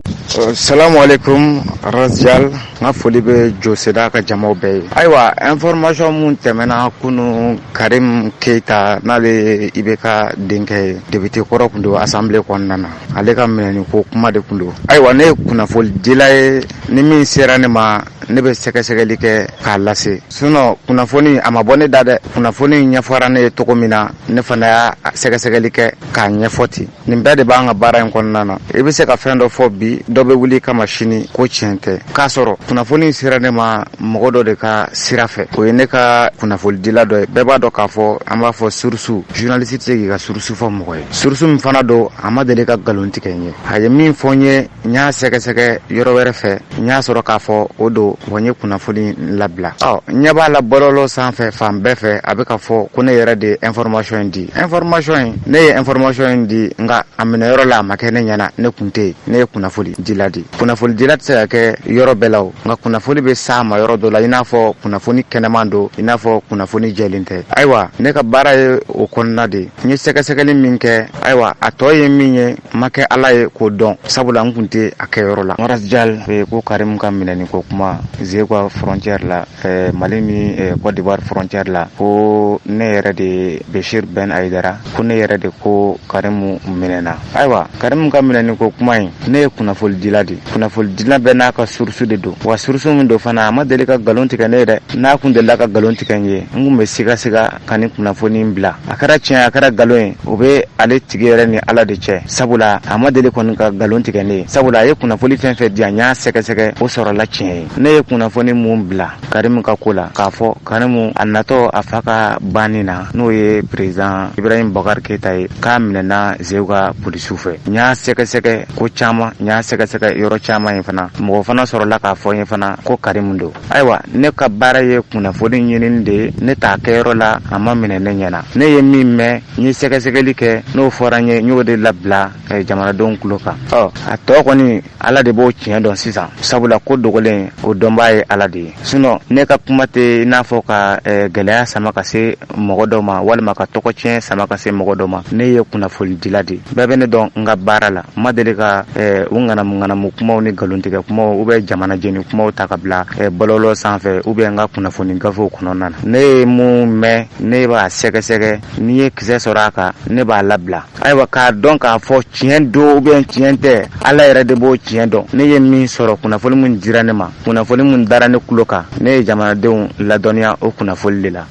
salamu alaikum Razjal n ka foli bɛ Joseda ka jamaw bɛɛ ye ayiwa information mun tɛmɛna kunu Karim Keita n'ale IBK denkɛ ye député kɔrɔ kun don assemblée kɔnɔna na ale ka minɛni ko kuma de kun don ayiwa ne ye kunnafoni dila ye ni min sera ne ma ne bɛ sɛgɛsɛgɛli kɛ k'a lase sinon kunnafoni a ma bɔ ne da dɛ. Kunnafoni ɲɛfɔra ne ye cogo min na ne fana y'a sɛgɛsɛgɛli kɛ k'a ɲɛfɔ ten. Nin bɛɛ de b'an ka baara in kɔnɔna na. I bɛ se ka fɛn dɔ fɔ bi dɔ bɛ wuli kama sini ko tiɲɛ tɛ. K'a sɔrɔ kunnafoni sera ne ma mɔgɔ dɔ de ka sira fɛ. O ye ne ka kunnafonidila dɔ ye. Bɛɛ b'a dɔn k'a fɔ an b'a fɔ source. Journaliste tɛ se k'i ka source fɔ mɔgɔ ye. Source min fana don a ma deli ka nkalon tigɛ n ye. A ye min fɔ n ye n y'a sɛgɛsɛgɛ yɔrɔ wɛrɛ fɛ n y'a sɔrɔ k'a fɔ o don wa n ye kunnafoni labila. N ɲɛ b'a la bɔlɔlɔ sanfɛ fan bɛɛ fɛ a bɛ ka fɔ ko ne yɛrɛ de information in di. Information in ne ye information in di nka a minɛ yɔrɔ la a ma kɛ ne ɲɛna ne kun tɛ yen ne ye kunnafoni dila di. Kunnafoni dila tɛ se ka kɛ yɔrɔ bɛɛ la o nka kunnafoni bɛ s'a ma yɔrɔ dɔ la i n'a fɔ kunnafoni kɛnɛman don i n'a fɔ kunnafoni jɛlen tɛ. Ayiwa ne ka baara ye o kɔnɔna de n ye sɛgɛsɛgɛli min kɛ ayiwa a tɔ ye min ye ma kɛ ala ye k'o dɔn sabula n kun tɛ a kɛ yɔrɔ la. Maras Jal ko Karim ka minɛni ko kuma Zegwa frontière la Mali ni Côte d'Ivoire frontière la ko ne yɛrɛ de Bashir Ben Aidara ko ne yɛrɛ de ko Karim minɛna. Ayiwa Karim ka minɛni ko kuma in ne ye kunnafoni dila de. Kunnafoni dila bɛɛ n'a ka source de don wa source min don fana a ma deli ka nkalon tigɛ ne ye dɛ. N'a kun delila ka nkalon tigɛ n ye n kun bɛ siga ka ni kunnafoni bila. A kɛra tiɲɛ a kɛra nkalon ye o bɛ ale tigi yɛrɛ ni ala de cɛ sabula a ma deli kɔni ka nkalon tigɛ ne ye sabula a ye kunnafoni fɛn fɛn di yan n y'a sɛgɛsɛgɛ o sɔrɔla tiɲɛ ye. Ne ye kunnafoni mun bila Karim ka ko la k'a fɔ Karim a natɔ a fa ka banni na n'o ye président Ibrahim Boubacar Keita ye k'a minɛna Zew ka polisiw fɛ. N y'a sɛgɛsɛgɛ ko caman n y'a sɛgɛsɛgɛ yɔrɔ caman ye fana mɔgɔ fana sɔrɔla k'a fɔ n ye fana ko Karim don. Ayiwa ne ka baara ye kunnafoni ɲinini de ye ne t'a kɛ yɔrɔ la a ma minɛ ne ɲɛna. Ne ye min mɛn n ye sɛgɛsɛgɛli kɛ n'o fɔra n ye n y'o de labila jamanadenw tulo kan. A tɔ kɔni ala de b'o tiɲɛ dɔn sisan sabula ko dogolen o dɔnbaa ye ala de ye. Sinon ne ka kuma tɛ i n'a fɔ ka gɛlɛya sama ka se mɔgɔ dɔ ma walima ka tɔgɔ tiɲɛ sama ka se mɔgɔ dɔ ma. Ne ye kunnafoni dila de. Bɛɛ bɛ ne dɔn n ka baara la. N ma deli ka u ŋanamu kumaw ni nkalontigɛ kumaw ou bien jamana jeni kumaw ta ka bila bɔlɔlɔ sanfɛ ou bien n ka kunnafoni gafew kɔnɔna na. Ne ye mun mɛn ne b'a sɛgɛsɛgɛ n'i ye kisɛ sɔrɔ a kan ne b'a labila. Ayiwa k'a dɔn k'a fɔ tiɲɛ don ou bien tiɲɛ tɛ ala yɛrɛ de b'o tiɲɛ dɔn. Ne ye min sɔrɔ kunnafoni mun dira ne ma kunnafoni mun dara ne tulo kan ne ye jamanadenw ladɔnniya o kunnafoni de la.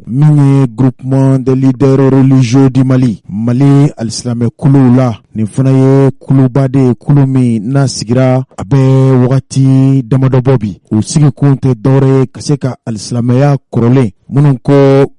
Min ye groupement des leaders religieux du Mali alisilame kuluw la nin fana ye kuluba de kulu min n'a sigira a bɛ wagati damadɔ bɔ bi o sigikun tɛ dɔwɛrɛ ye ka se ka alisilamɛya kɔrɔlen minnu ko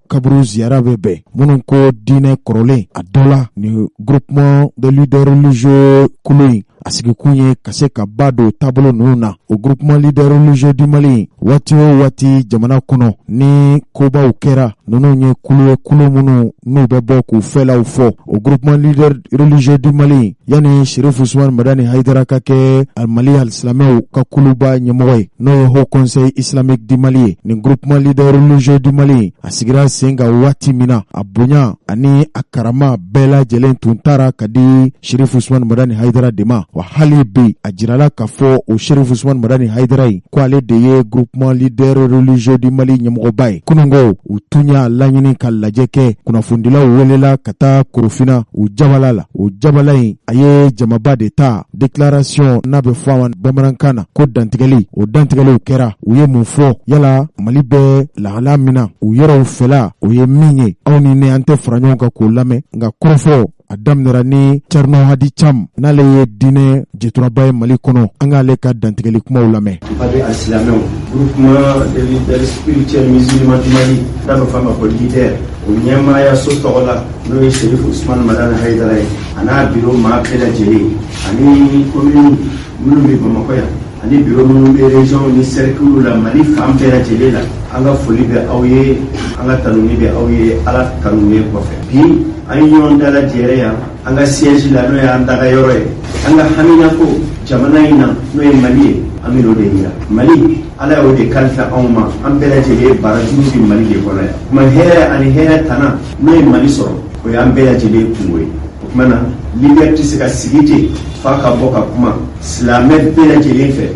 kaburu ziyara bɛ bɛn minnu ko diinɛ kɔrɔlen a dɔ la ni groupement des leaders religieux kulu in a sigikun ye ka se ka ba don taabolo ninnu na. O groupement leader religieux du Mali waati o waati jamana kɔnɔ ni kobaw kɛra ninnu ye kulu ye kulu minnu n'u bɛ bɔ k'u fɛlaw fɔ. O groupement leader religieux du Mali yani Sheriff Ousmane Madani Haidara ka kɛ Mali alisilamɛw ka kuluba ɲɛmɔgɔ ye n'o ye Haut Conseil islamique du Mali ye. Nin groupement leader religieux du Mali a sigira sen ka waati min na a bonya ani a karama bɛɛ lajɛlen tun taara ka di Sheriff Ousmane Madani Haidara de ma. Wa hali bi a jirala k'a fɔ o Sheriff Ousmane Madani Haidara ye ko ale de ye groupement leader religieux du Mali ɲɛmɔgɔba ye. Kunungo u tun y'a laɲini ka lajɛ kɛ kunnafonidilaw welela ka taa Korofina u jabala la. O jabala in a ye jamaba de ta déclaration n'a bɛ fɔ a ma bamanankan na ko dantigɛli. O dantigɛliw kɛra u ye mun fɔ yala Mali bɛ lahala min na u yɔrɔw fɛla o ye min ye aw ni ne an tɛ fara ɲɔgɔn kan k'o lamɛn nka kɔrɔfɔ a daminɛra ni Thierno Hadi Cham n'ale ye diinɛ jɛturaba ye Mali kɔnɔ an k'ale ka dantigɛli kumaw lamɛn. Mali alisilamɛw groupement des leaders spirituels musulmans du Mali n'a bɛ f'a ma ko leader o ɲɛmaayaso tɔgɔ la n'o ye Sheriff Ousmane Madani Haidara ye a n'a biro maa bɛɛ lajɛlen ani commune minnu bɛ Bamakɔ yan ani biro minnu bɛ région ni cercle la Mali fan bɛɛ lajɛlen la an ka foli bɛ aw ye an ka tanuni bɛ aw ye ala tanunen kɔfɛ bi an ye ɲɔgɔn dalajɛ yan an ka siège la n'o y'an daga yɔrɔ ye an ka haminako jamana in na n'o ye Mali ye an bɛ n'o de yira Mali ala y'o de kalifa anw ma an bɛɛ lajɛlen barajuru bi Mali de kɔnɔ yan kuma hɛrɛ ani hɛrɛ tana n'o ye Mali sɔrɔ o y'an bɛɛ lajɛlen kungo ye o tuma na liberté se ka sigi ten f'a ka bɔ ka kuma silamɛ bɛɛ lajɛlen fɛ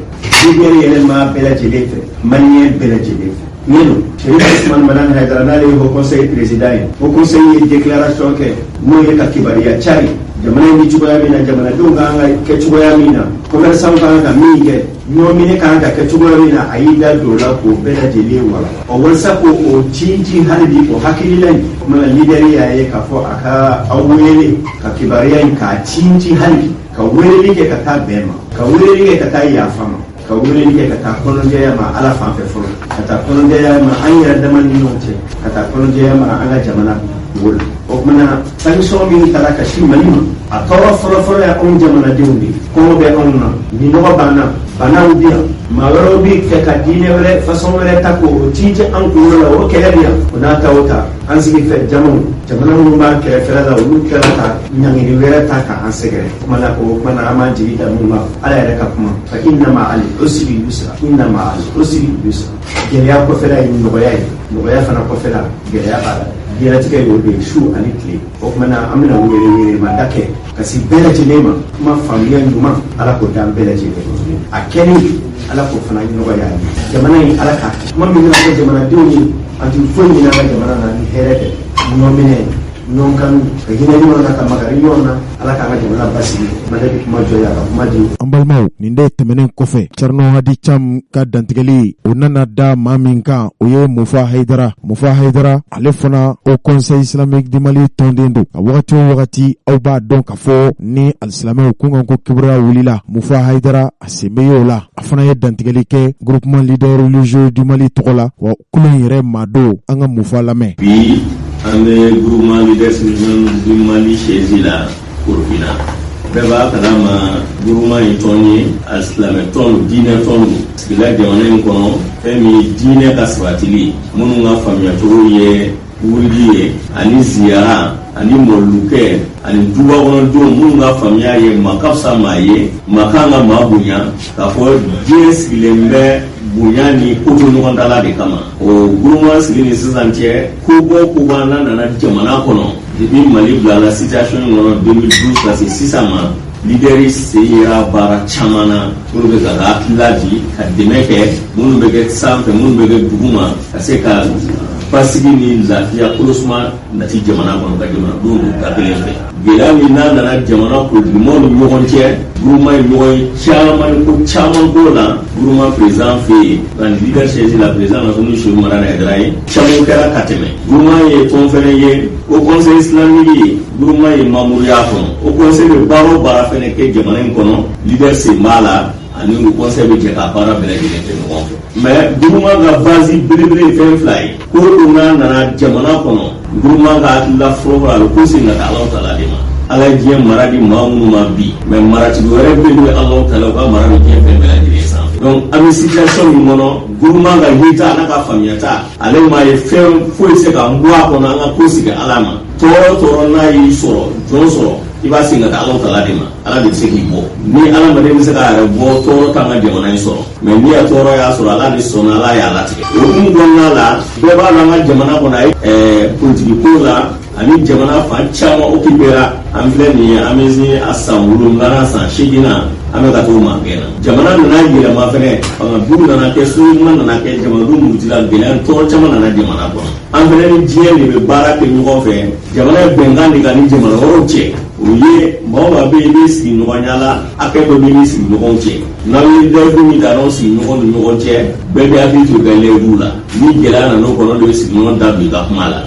libéré élément bela jelefe malien bela jelefe yelo Chérif Ousmane Madane Haidara n'ale au conseil président au conseil déclaration que mo ye ka kibariya chari jamana ni chugoya mina jamana dunga anga ke chugoya mina commerçant ka minge nomine ka anga ke chugoya mina aida dola ko bela jele wala o wansa ko o cinci halbi ko hakililan kuma leader ya ye ka fo aka awele ka kibariya ka cinci halbi ka wele ke ka ta bema ka wele ke ka ta yafama ka wele ke ka ta kolonje ma ala fa fe folo ka ta kolonje ma an yara da man note ka ta kolonje ma anga jamana wol o mana sanction min tara ka shi malima a toro foro ya on jamana dewni ko be onna ni no bana udia mawaro bi ke ka dine wala façon wala ta ko tije an ko wala o kele dia ona ta wota an sigi fe jamana mun ba ke fera da ulu kala ta nyangi ni wala ta ka an segere mana ko mana amaji da mun ma ala ya ka kuma fa inna ma al usri yusra inna ma al usri yusra gele ko fera ni no ya fana ko fera gele ya bala yɛrɛ tigɛ y'o de su ani tile o kumana an bɛna wele ma da kɛ ka se bɛɛ lajɛlen ma kuma faamuya ɲuman ala k'o d'an bɛɛ lajɛlen a kɛli ala k'o fana nɔgɔya jamana in ala k'a kɛ kuma min bɛna kɛ jamanadenw ye an ti foyi ɲini an ka jamana na ni hɛrɛ tɛ ɲɔminɛ ɲɔgɔn kanu ka hinɛ ɲɔgɔn na ka magari ɲɔgɔn na ala k'an ka jamana basigi mana bɛ kuma jɔya ka kuma di an balimaw nin de tɛmɛnen kɔfɛ Carno Hadi Cam ka dantigɛli o nana da maa min kan o ye Mufa Haidara ale fana o conseil islamique du Mali tɔnden don a wagati o wagati aw b'a dɔn ka fɔ ni alisilamɛw kun kan ko kibaruya wulila Mufa Haidara a sen bɛ y'o la a fana ye dantigɛli kɛ groupement leader religieux du Mali tɔgɔ la wa kulon yɛrɛ maa don an ka Mufa lamɛn bi an bɛ groupement leader du Mali siège la Burkina bɛɛ b'a kalama groupement ye tɔn ye alisilamɛ tɔn diinɛ tɔn don sigila jamana in kɔnɔ fɛn min diinɛ ka sabatili minnu ka faamuyacogo ye wuridi ye ani ziyara ani mɔlukɛ ani duba kɔnɔdenw minnu ka faamuya ye ma ka fisa maa ye ma kan ka maa bonya k'a fɔ diɲɛ sigilen bɛ bonya ni ko to ɲɔgɔn dala de kama o groupement sigi ni sisan cɛ ko bɔ n'a nana jamana kɔnɔ depuis Mali bila la situation in kɔnɔ 2012 ka se sisan ma leader se yera baara caman na minnu bɛ ka hakilila di ka dɛmɛ kɛ minnu bɛ kɛ sanfɛ minnu bɛ kɛ duguma ka se ka basigi ni lafiya kolosuma nati jamana kɔnɔ ka jamanadenw ka kelen fɛ gɛlɛya min n'a nana jamana politikimɔgɔw ni ɲɔgɔn cɛ groupement ye ɲɔgɔn ye caman ko la groupement président fɛ yen ani leader siège la président national Chérif Madane Haidara ye caman kɛra ka tɛmɛ groupement ye tɔn fɛnɛ ye o conseil islamique ye groupement ye membre y'a kɔnɔ o conseil bɛ baara o baara fɛnɛ kɛ jamana in kɔnɔ leader sen b'a la ani o conseil bɛ jɛ ka baara bɛɛ lajɛlen kɛ ɲɔgɔn fɛ mais groupement ka base belebele ye fɛn fila ye ko n'a nana jamana kɔnɔ groupement ka hakilila fɔlɔ a bɛ ko segin ka taa Alahu Taala de ma ala ye diɲɛ mara di maa minnu ma bi mais maratigi wɛrɛ bɛ n'o ye Alahu Taala u ka mara bɛ diɲɛ fɛn bɛɛ lajɛlen sanfɛ donc an bɛ situation min kɔnɔ groupement ka yeta n'a ka faamuyata ale maa ye fɛn foyi se ka bɔ a kɔnɔ an ka ko sigi ala ma tɔɔrɔ n'a y'i sɔrɔ jɔn sɔrɔ i b'a segin ka taa Alahu Taala de ma ala de bɛ se k'i bɔ ni adamaden bɛ se k'a yɛrɛ bɔ tɔɔrɔ t'an ka jamana in sɔrɔ mais ni ya tɔɔrɔ y'a sɔrɔ ala de sɔnna ala y'a latigɛ o hukumu kɔnɔna la bɛɛ b'a dɔn an ka jamana kɔnɔ a ye politiki ko la ani jamana fan caman occupera an filɛ nin ye an bɛ se a san 7 san 8 na an bɛ ka t'o ma gɛn na jamana nana yɛlɛma fɛnɛ fangaburu nana kɛ soɲuman nana kɛ jamanadenw murutila gɛlɛya tɔɔrɔ caman nana jamana kɔnɔ an fɛnɛ ni diɲɛ de bɛ baara kɛ ɲɔgɔn fɛ jamana ye bɛnkan de ka ni jamana wɛrɛw cɛ o ye mɔgɔ ma bɛ yen i bɛ sigi ɲɔgɔnya la hakɛ dɔ bɛ yen i sigi ɲɔgɔn cɛ n'aw ye dɔrɔgu min ta n'aw sigi ɲɔgɔn ni ɲɔgɔn cɛ bɛɛ bɛ hakili to bɛɛ lɛbugu la ni gɛlɛya nana o kɔnɔ de bɛ sigi ɲɔgɔn da don i ka kuma la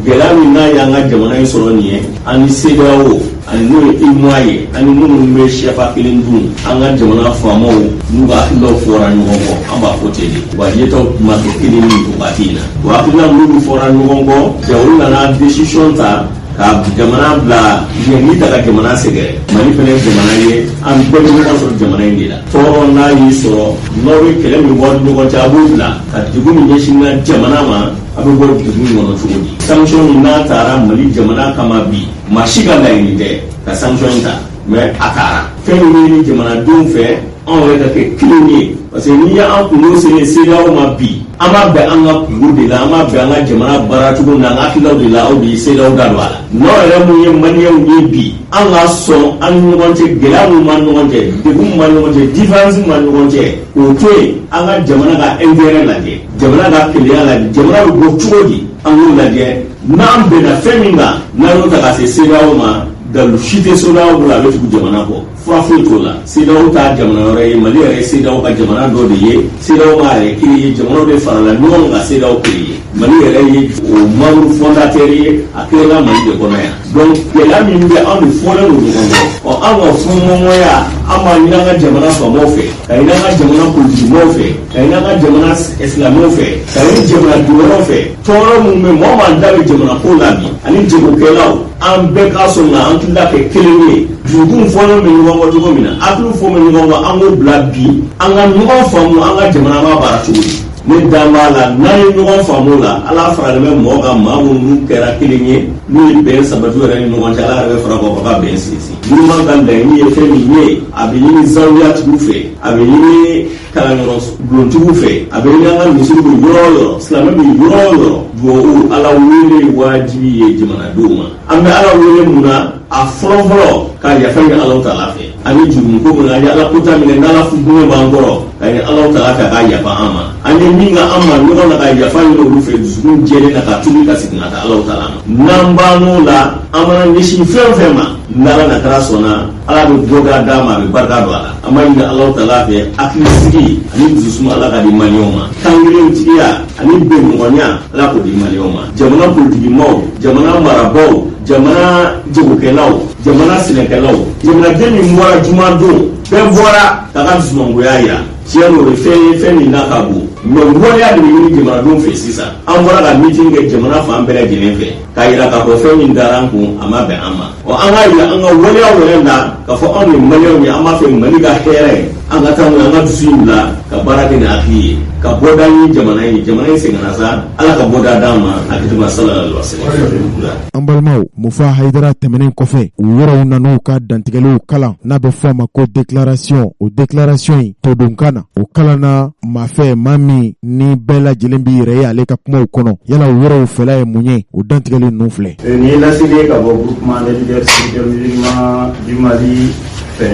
gɛlɛya min n'a y'an ka jamana in sɔrɔ nin ye ani CEDEAO ani n'o ye UEMOA ye ani minnu bɛ sɛfa kelen dun an ka jamana faamaw n'u ka hakililaw fɔra ɲɔgɔn kɔ an b'a fɔ ten de wa yetaw tuma kɛ kelen ni wagati in na o hakilina minnu fɔra ɲɔgɔn kɔ olu nana décision ta ka jamana bila n'i ta ka jamana sɛgɛrɛ Mali fɛnɛ ye jamana ye an bɛɛ bɛ ɲɔgɔn sɔrɔ jamana in de la tɔɔrɔ n'a y'i sɔrɔ n'aw bɛ kɛlɛ min bɔ ɲɔgɔn cɛ a b'o bila ka degun min ɲɛsin jamana ma a bɛ bɔ degun in kɔnɔ cogo di sanction min n'a taara Mali jamana kama bi maa si ka laɲini tɛ ka sanction ta mais a taara fɛn min ɲini jamanadenw fɛ anw yɛrɛ ka kɛ kelen ye parce que n'i y'an kungo seri CEDEAO ma bi an b'a bɛn an ka kungo de la an b'a bɛn an ka jamana baaracogo na an ka hakililaw de la aw de ye CEDEAO da don a la n'aw yɛrɛ mun ye maliyɛnw ye bi an ka sɔn an ni ɲɔgɔn cɛ gɛlɛya mun b'an ni ɲɔgɔn cɛ degun mun b'an ni ɲɔgɔn cɛ différence mun b'an ni ɲɔgɔn cɛ k'o to yen an ka jamana ka intérêt lajɛ jamana ka kelenya lajɛ jamana bɛ bɔ cogo di an k'o lajɛ n'an bɛnna fɛn min kan n'an y'o ta ka se CEDEAO ma dalu si tɛ CEDEAO bolo a bɛ tugu jamana kɔ fura foyi t'o la CEDEAO t'a jamana wɛrɛ ye Mali yɛrɛ ye CEDEAO ka jamana dɔ de ye CEDEAO m'a yɛrɛ créé ye jamanaw de farala ɲɔgɔn kan ka CEDEAO créé Mali yɛrɛ ye o membre fondateur ye a créera Mali de kɔnɔ yan donc gɛlɛya min bɛ anw de fɔlen don ɲɔgɔn kɔ an ka fɔnɲɔgɔnya an b'a ɲini an ka jamana faamaw fɛ ka ɲini an ka jamana politikimɔgɔw fɛ ka ɲini an ka jamana silamɛw fɛ ka ɲini jamana duwɛrɛw fɛ tɔɔrɔ minnu bɛ mɔgɔ man da bɛ jamana ko la bi ani jagokɛlaw an bɛɛ ka sɔn ka an tila kɛ kelen ye duguw fɔlen bɛ ɲɔgɔn kɔ cogo min na hakiliw fɔ bɛ ɲɔgɔn kɔ an k'o bila bi an ka ɲɔgɔn faamu an ka jamana b'a baara cogo di ne dan b'a la n'an ye ɲɔgɔn faamu la ala faralen bɛ mɔgɔ kan maa minnu kɛra kelen ye n'u ye bɛn sabati yɛrɛ ni ɲɔgɔn cɛ ala yɛrɛ bɛ fara kɔ ka bɛn sinsin minnu man ka laɲini ye fɛn min ye a bɛ ɲini zawiyatigiw fɛ a bɛ ɲini kalanyɔrɔ bulontigiw fɛ a bɛ ɲini an ka misiri bɛ yɔrɔ o yɔrɔ silamɛ bɛ yɔrɔ o yɔrɔ duwawu ala wele wajibi ye jamanadenw ma an bɛ ala wele mun na a fɔlɔfɔlɔ ka yafa ɲini Alahu Taala fɛ ani jurumu ko mun na an ye ala kota minɛ n'ala funtɛnɛ b'an kɔrɔ ka ɲini Alahu Taala fɛ a ka yafa an ma an ye min ka an ma ɲɔgɔn na ka yafa ɲini olu fɛ dusukun jɛlen na ka tubi ka segin ka taa Alahu Taala ma n'an b'an la an mana ɲɛsin fɛn fɛn ma n'ala na kɛra sɔnna ala bɛ bɔda d'a ma a bɛ barika don a la an b'a ɲini Alahu Taala fɛ hakilisigi ani dusuma ala ka di maliyɛnw ma kan kelentigiya ani bɛnɲɔgɔnya ala k'o di maliyɛnw ma jamana politikimɔgɔw jamana marabaaw jamana jagokɛlaw jamana sɛnɛkɛlaw jamanaden min bɔra juma don bɛɛ bɔra ka ka dusumangoya yira tiɲɛ don o ye fɛn ye fɛn min n'a ka bon mɛ waleya de bɛ ɲini jamanadenw fɛ sisan an bɔra ka meeting kɛ jamana fan bɛɛ lajɛlen fɛ k'a yira k'a fɔ fɛn min dara an kun a ma bɛn an ma an k'a yira an ka waleyaw yɛrɛ la k'a fɔ anw ye maliyɛnw ye an b'a fɛ Mali ka hɛrɛ an ka taa an ka dusu in bila ka baara kɛ ni hakili ye ka bɔda ni jamana in sɛgɛnna sa ala ka bɔda d'an ma a kɛtuma sallallahu alaihi wasallam. An balimaw Mufa Hayidara tɛmɛnen kɔfɛ u yɔrɔw nan'u ka dantigɛliw kalan n'a bɛ fɔ a ma ko déclaration o déclaration in todunkan na o kalan na maa fɛ maa min ni bɛɛ lajɛlen b'i yɛrɛ ye ale ka kumaw kɔnɔ yala o yɔrɔw fɛla ye mun ye o dantigɛli ninnu filɛ. Ni ye laseli ka bɔ groupement des leaders spirituels musulmans du Mali fɛ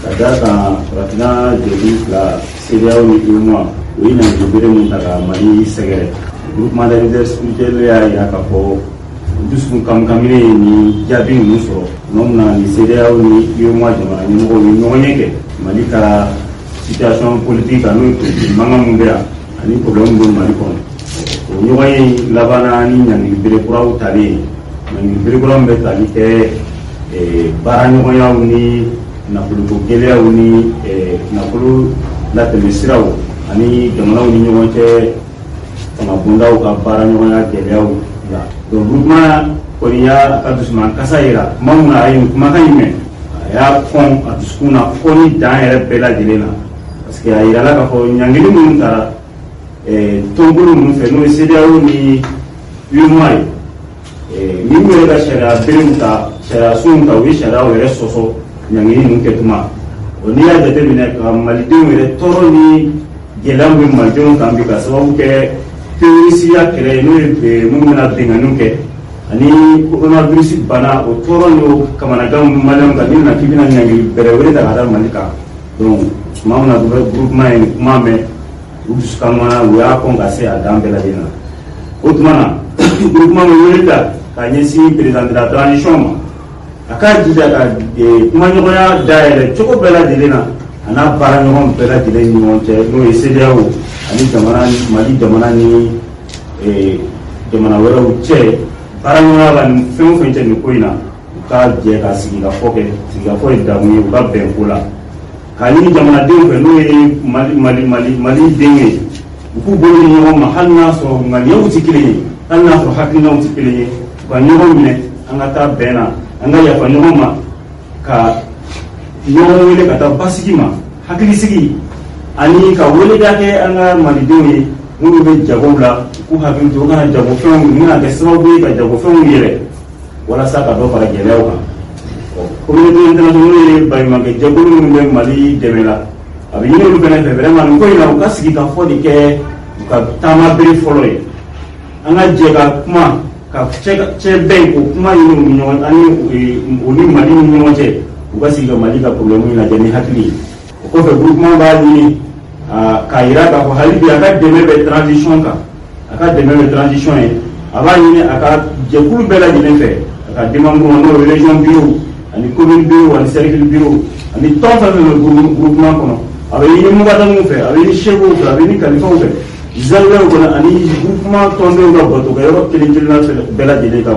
ka da kan farafinna jɛkulu fila CEDEAO ni UEMOA o ye ɲangili bere min ta ka Mali sɛgɛrɛ groupement des leaders spirituels y'a yira k'a fɔ dusukun kamkaminen ni jaabi ninnu sɔrɔ tuma min na ni CEDEAO ni UEMOA jamana ɲɛmɔgɔw ye ɲɔgɔn ye kɛ Mali ka situation politique kan n'o ye politique mankan min bɛ yan ani problème bɛ Mali kɔnɔ o ɲɔgɔn ye labanna ni ɲangili bere kuraw tali ye ɲangili bere kuraw min bɛ tali kɛ baara ɲɔgɔnyaw ni nafoloko gɛlɛyaw ni nafolo latɛmɛ siraw ani jamanaw ni ɲɔgɔn cɛ fanga bondaw ka baara ɲɔgɔnya gɛlɛyaw la donc groupement kɔni y'a ka dusuman kasa yira tuma min na a ye kumakan in mɛn a y'a kɔn a dusukun na fɔ ni dan yɛrɛ bɛɛ lajɛlen na parce que a yirala k'a fɔ ɲangili minnu taara tɔnbolo ninnu fɛ n'o ye CEDEAO ni UEMOA ye ni minnu yɛrɛ ka sariya berew ta sariya sunw ta u ye sariyaw yɛrɛ sɔsɔ ɲangili ninnu kɛ tuma o n'i y'a jateminɛ ka malidenw yɛrɛ tɔɔrɔ ni gɛlɛya min bɛ malidenw kan bi ka sababu kɛ terrorisiya kɛlɛ ye n'o ye minnu bɛna benganiw kɛ ani coronavirus bana o tɔɔrɔ n'o kamanagan maliyɛnw kan n'i nana k'i bɛna ɲangili bɛrɛ wɛrɛ ta ka da Mali kan donc tuma min na groupement ye kuma mɛn u dusukan mana u y'a kɔn ka se a dan bɛɛ lajɛlen na o tuma na groupement bɛ wele ta ka ɲɛsin président de la transition ma a k'a jija ka kumaɲɔgɔnya dayɛlɛ cogo bɛɛ lajɛlen na a n'a baara ɲɔgɔn bɛɛ lajɛlen ni ɲɔgɔn cɛ n'o ye CEDEAO ani Mali jamana ni jamana wɛrɛw cɛ baara ɲɔgɔnya la ni fɛn o fɛn cɛ nin ko in na u ka jɛ ka sigikafɔ kɛ sigikafɔ ye damu ye u ka bɛn ko la k'a ɲini jamanadenw fɛ n'o ye Mali den ye u k'u bolo ni ɲɔgɔn ma hali n'a sɔrɔ ŋaniyaw tɛ kelen ye hali n'a sɔrɔ hakilinaw tɛ kelen ye u ka ɲɔgɔn minɛ an ka taa bɛn na an ka yafa ɲɔgɔn ma ka ɲɔgɔn wele ka taa basigi ma hakilisigi ani ka weleda kɛ an ka malidenw ye minnu bɛ jagow la u k'u hakili to u kana jagofɛnw u bɛna kɛ sababu ye ka jagofɛnw yɛlɛ walasa ka dɔ fara gɛlɛyaw kan communauté internationale ye baɲumankɛ jɛkulu minnu bɛ Mali dɛmɛ la a bɛ ɲini olu fɛnɛ fɛ vraiment nin ko in na u ka sigi ka fɔ de kɛ u ka taama bere fɔlɔ ye an ka jɛ ka kuma ka cɛ bɛn o kuma ɲini u ni ɲɔgɔn ani o ni Mali ni ɲɔgɔn cɛ u ka sigi ka Mali ka problème lajɛ ni hakili ye o kɔfɛ groupement b'a ɲini k'a yira k'a fɔ hali bi a ka dɛmɛ bɛ transition kan a ka dɛmɛ bɛ transition ye a b'a ɲini a ka jɛkulu bɛɛ lajɛlen fɛ a ka démembrement n'o ye région bureau ani commune bureau ani cercle bureau ani tɔn fɛn fɛn bɛ groupement kɔnɔ a bɛ ɲini mugadamuw fɛ a bɛ ɲini chefs fɛ a bɛ ɲini kalifaw fɛ zaliwɛw kɔnɔ ani groupement tɔndenw ka bato ka yɔrɔ kelen kelenna bɛɛ lajɛlen ka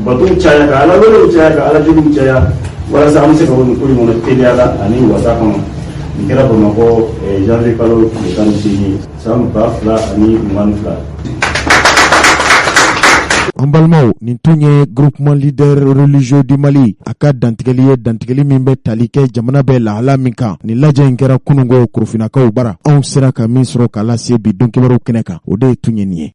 batow caya ka ala welew caya ka ala juguw caya walasa an bɛ se ka nin ko in kɔnɔ teliya la ani wasa kɔnɔ nin kɛra Bamakɔ janvier kalo tile 18 san 2022. An balimaw nin tun ye groupement leader religieux du Mali a ka dantigɛli ye dantigɛli min bɛ tali kɛ jamana bɛɛ lahala min kan nin lajɛ in kɛra kunungo Korofinakaw bara anw sera ka min sɔrɔ k'a lase bi don kibaruw kɛnɛ kan o de ye tun ye nin ye.